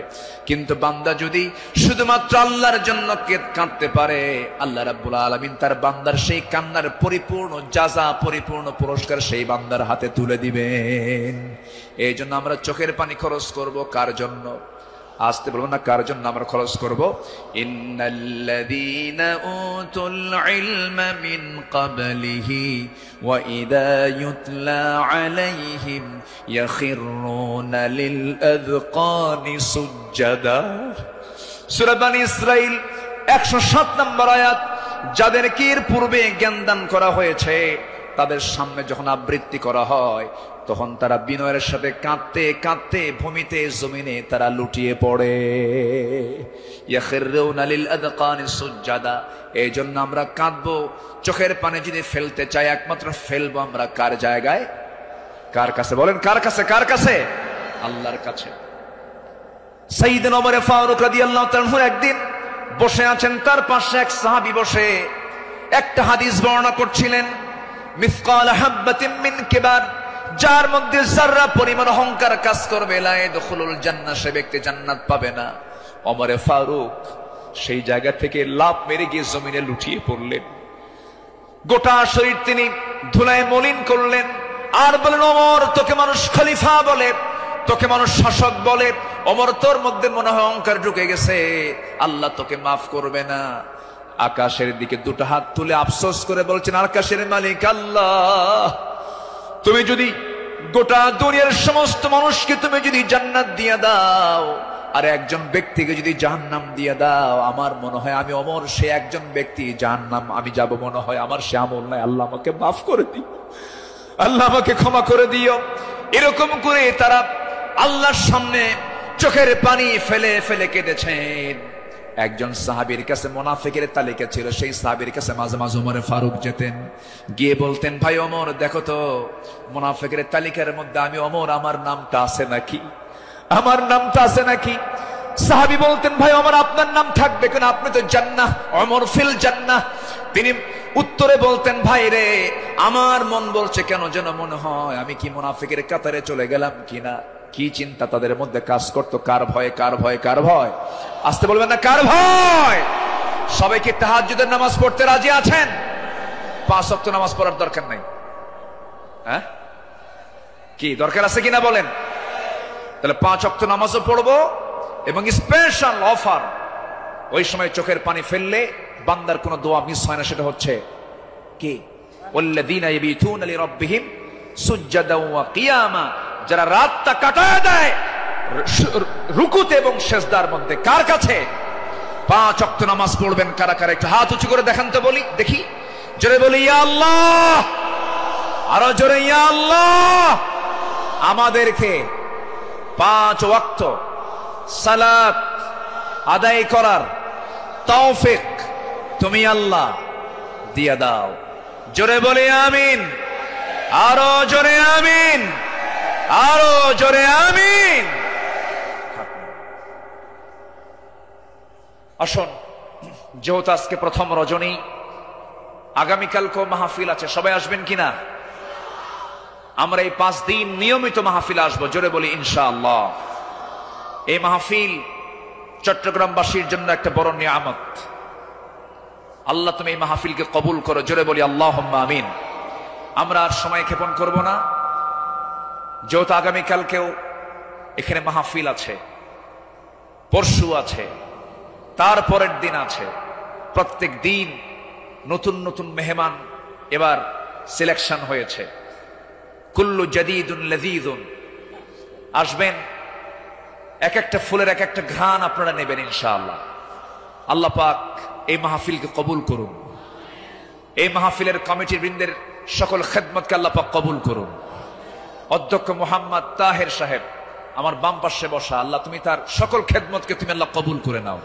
কিন্তু বান্দা যদি শুধুমাত্র আল্লাহর জন্য কাঁদতে পারে, আল্লাহ রাব্বুল আলামিন তার বান্দার সেই কান্নার পরিপূর্ণ জাযা, পরিপূর্ণ পুরস্কার সেই বান্দার হাতে তুলে দিবেন। এই জন্য আমরা চোখের পানি খরচ করব। কার জন্য? আসতে বলবো না, কার জন্য আমরা খরচ করব? ইন্নাল্লাযীনা উতুল ইলমা মিন ক্বাবলিহি ওয়া ইযা ইউতলা আলাইহিম ইয়াখিরুনা লিল আযকানি সুজ্জাদা। সূরা বনী ইসরাঈল 107 নম্বর আয়াত। যাদেরকে এর পূর্বে জ্ঞান দান করা হয়েছে, তাদের সামনে যখন আবৃত্তি করা হয়, তখন তারা বিনয়ের সাথে কাঁদতে কাঁদতে ভূমিতে জমিনে তারা লুটিয়ে পড়ে। ইয়াখিরুনা লিল আযকানি সুজ্জাদা। এই জন্য আমরা কাঁদবো। চোখের পানি যদি ফেলতে চাই, একমাত্র ফেলবো আমরা কার জায়গায়? কার কাছে? বলেন কার কাছে? কার কাছে? আল্লাহর কাছে। সাইয়েদনা ওমর ফারুক রাদিয়াল্লাহু তাআলা একদিন বসে আছেন, তার পাশে এক সাহাবী বসে একটা হাদিস বর্ণনা করছিলেন। মিসকাল হাববাতিন মিন কিবার, যার মধ্যে যাররা পরিমাণ অহংকার কাজ করবে, লা ইয়াদখুলুল জান্নাহ, সে ব্যক্তি জান্নাত পাবে না। ওমর ফারুক সেই জায়গা থেকে লাফ মেরে গিয়ে জমিনে লুটিয়ে পড়লেন। গোটা শরীর তিনি ধুলায় মলিন করলেন, আর বলেন, ওমর, তোকে মানুষ খলিফা বলে, তোকে মানুষ শাসক বলে, ওমর তোর মধ্যে মনে হয় অহংকার ঢুকে গেছে, আল্লাহ তোকে মাফ করবে না। আকাশের দিকে দুটো হাত তুলে আফসোস করে বলছেন, আকাশের মালিক আল্লাহ, তুমি যদি গোটা দুনিয়ার সমস্ত মানুষকে তুমি যদি জান্নাত দিয়ে দাও, আর একজন ব্যক্তিকে যদি জাহান্নাম দিয়ে দাও, আমার মনে হয় আমি ওমর সে একজন ব্যক্তি, জাহান্নাম আমি যাব মনে হয়, আমার সে আমল নাই, আল্লাহ আমাকে মাফ করে দিও, আল্লাহ আমাকে ক্ষমা করে দিও। এরকম করে তারা আল্লাহর সামনে চোখের পানি ফেলে ফেলে কেঁদেছেন। একজন সাহাবীর কাছে মুনাফিকের তালিকা ছিল, সেই সাহাবীর কাছে মাঝে মাঝে ওমর ফারুক যেতেন, গিয়ে বলতেন, ভাই ওমর, দেখো তো মুনাফিকের তালিকার মধ্যে আমি ওমর, আমার নামটা আছে নাকি? আমার নামটা আছে নাকি? সাহাবী বলতেন, ভাই আমার আপনার নাম থাকবে কেন, আপনি তো জান্নাহ, ওমর ফিল জান্নাহ। তিনি উত্তরে বলতেন, ভাই রে আমার মন বলছে কেন যেন মনে হয় আমি কি মুনাফিকের কাতারে চলে গেলাম কিনা। কি চিন্তা তাদের মধ্যে কাজ করতো, কার ভয় কার ভয় কার ভয়? আসতে বলবেন না, কার ভয়? সবাই কি তাহাজ্জুদের নামাজ পড়তে রাজি আছেন? 5 ওয়াক্ত নামাজ পড়ার দরকার নাই, হ্যাঁ কি দরকার আছে কিনা বলেন? তাহলে 5 ওয়াক্ত নামাজও পড়বো, এবং স্পেশাল অফার, ওই সময় চোখের পানি ফেললে বান্দার কোনো দোয়া মিস হয় না, সেটা হচ্ছে কি? ওয়াল্লাযীনা ইয়াবিতুনা লিরাব্বিহিম সুজদান ওয়া কিয়ামা, যারা রাতটা কাটায় দেয় রুকুতে এবং সিজদার মধ্যে। কার কাছে? 5 ওয়াক্ত নামাজ পড়বেন কারা কারা, একটু হাত উঁচু করে দেখান তো বলি, দেখি। জোরে বলি ইয়া আল্লাহ, আরো জোরে ইয়া আল্লাহ। আমাদেরকে 5 ওয়াক্ত সালাত আদায় করার তৌফিক তুমি আল্লাহ দিয়া দাও। জোরে বলি আমিন, আরো জোরে আমিন, আরো জোরে আমিন। আসুন, যেহেতু আজকে প্রথম রজনী, আগামীকালকেও মাহফিল আছে, সবাই আসবেন কিনা? আমরা এই 5 দিন নিয়মিত মাহফিল আসবো। জোরে বলি ইনশাআল্লাহ। এই মাহফিল চট্টগ্রামবাসীর জন্য একটা বড় নিয়ামত। আল্লাহ তুমি এই মাহফিলকে কবুল করো। জোরে বলি আল্লাহুম্মা আমিন। আমরা আর সময় ক্ষেপণ করব না, যেহেতু আগামীকালকেও এখানে মাহফিল আছে, পরশু আছে, তারপরের দিন আছে। প্রত্যেক দিন নতুন নতুন মেহমান এবার সিলেকশন হয়েছে। কুল্লু জাদীদুন লাযীযুন, আসবেন, এক একটা ফুলের এক একটা ঘ্রাণ আপনারা নেবেন ইনশাআল্লাহ। আল্লাহ পাক এই মাহফিলকে কবুল করুন। এই মাহফিলের কমিটির বৃন্দের সকল খেদমতকে আল্লাহ পাক কবুল করুন। অধ্যক্ষ মোহাম্মদ তাহের সাহেব আমার বাম পাশে বসা, আল্লাহ তুমি তার সকল খেদমতকে তুমি আল্লাহ কবুল করে নাও।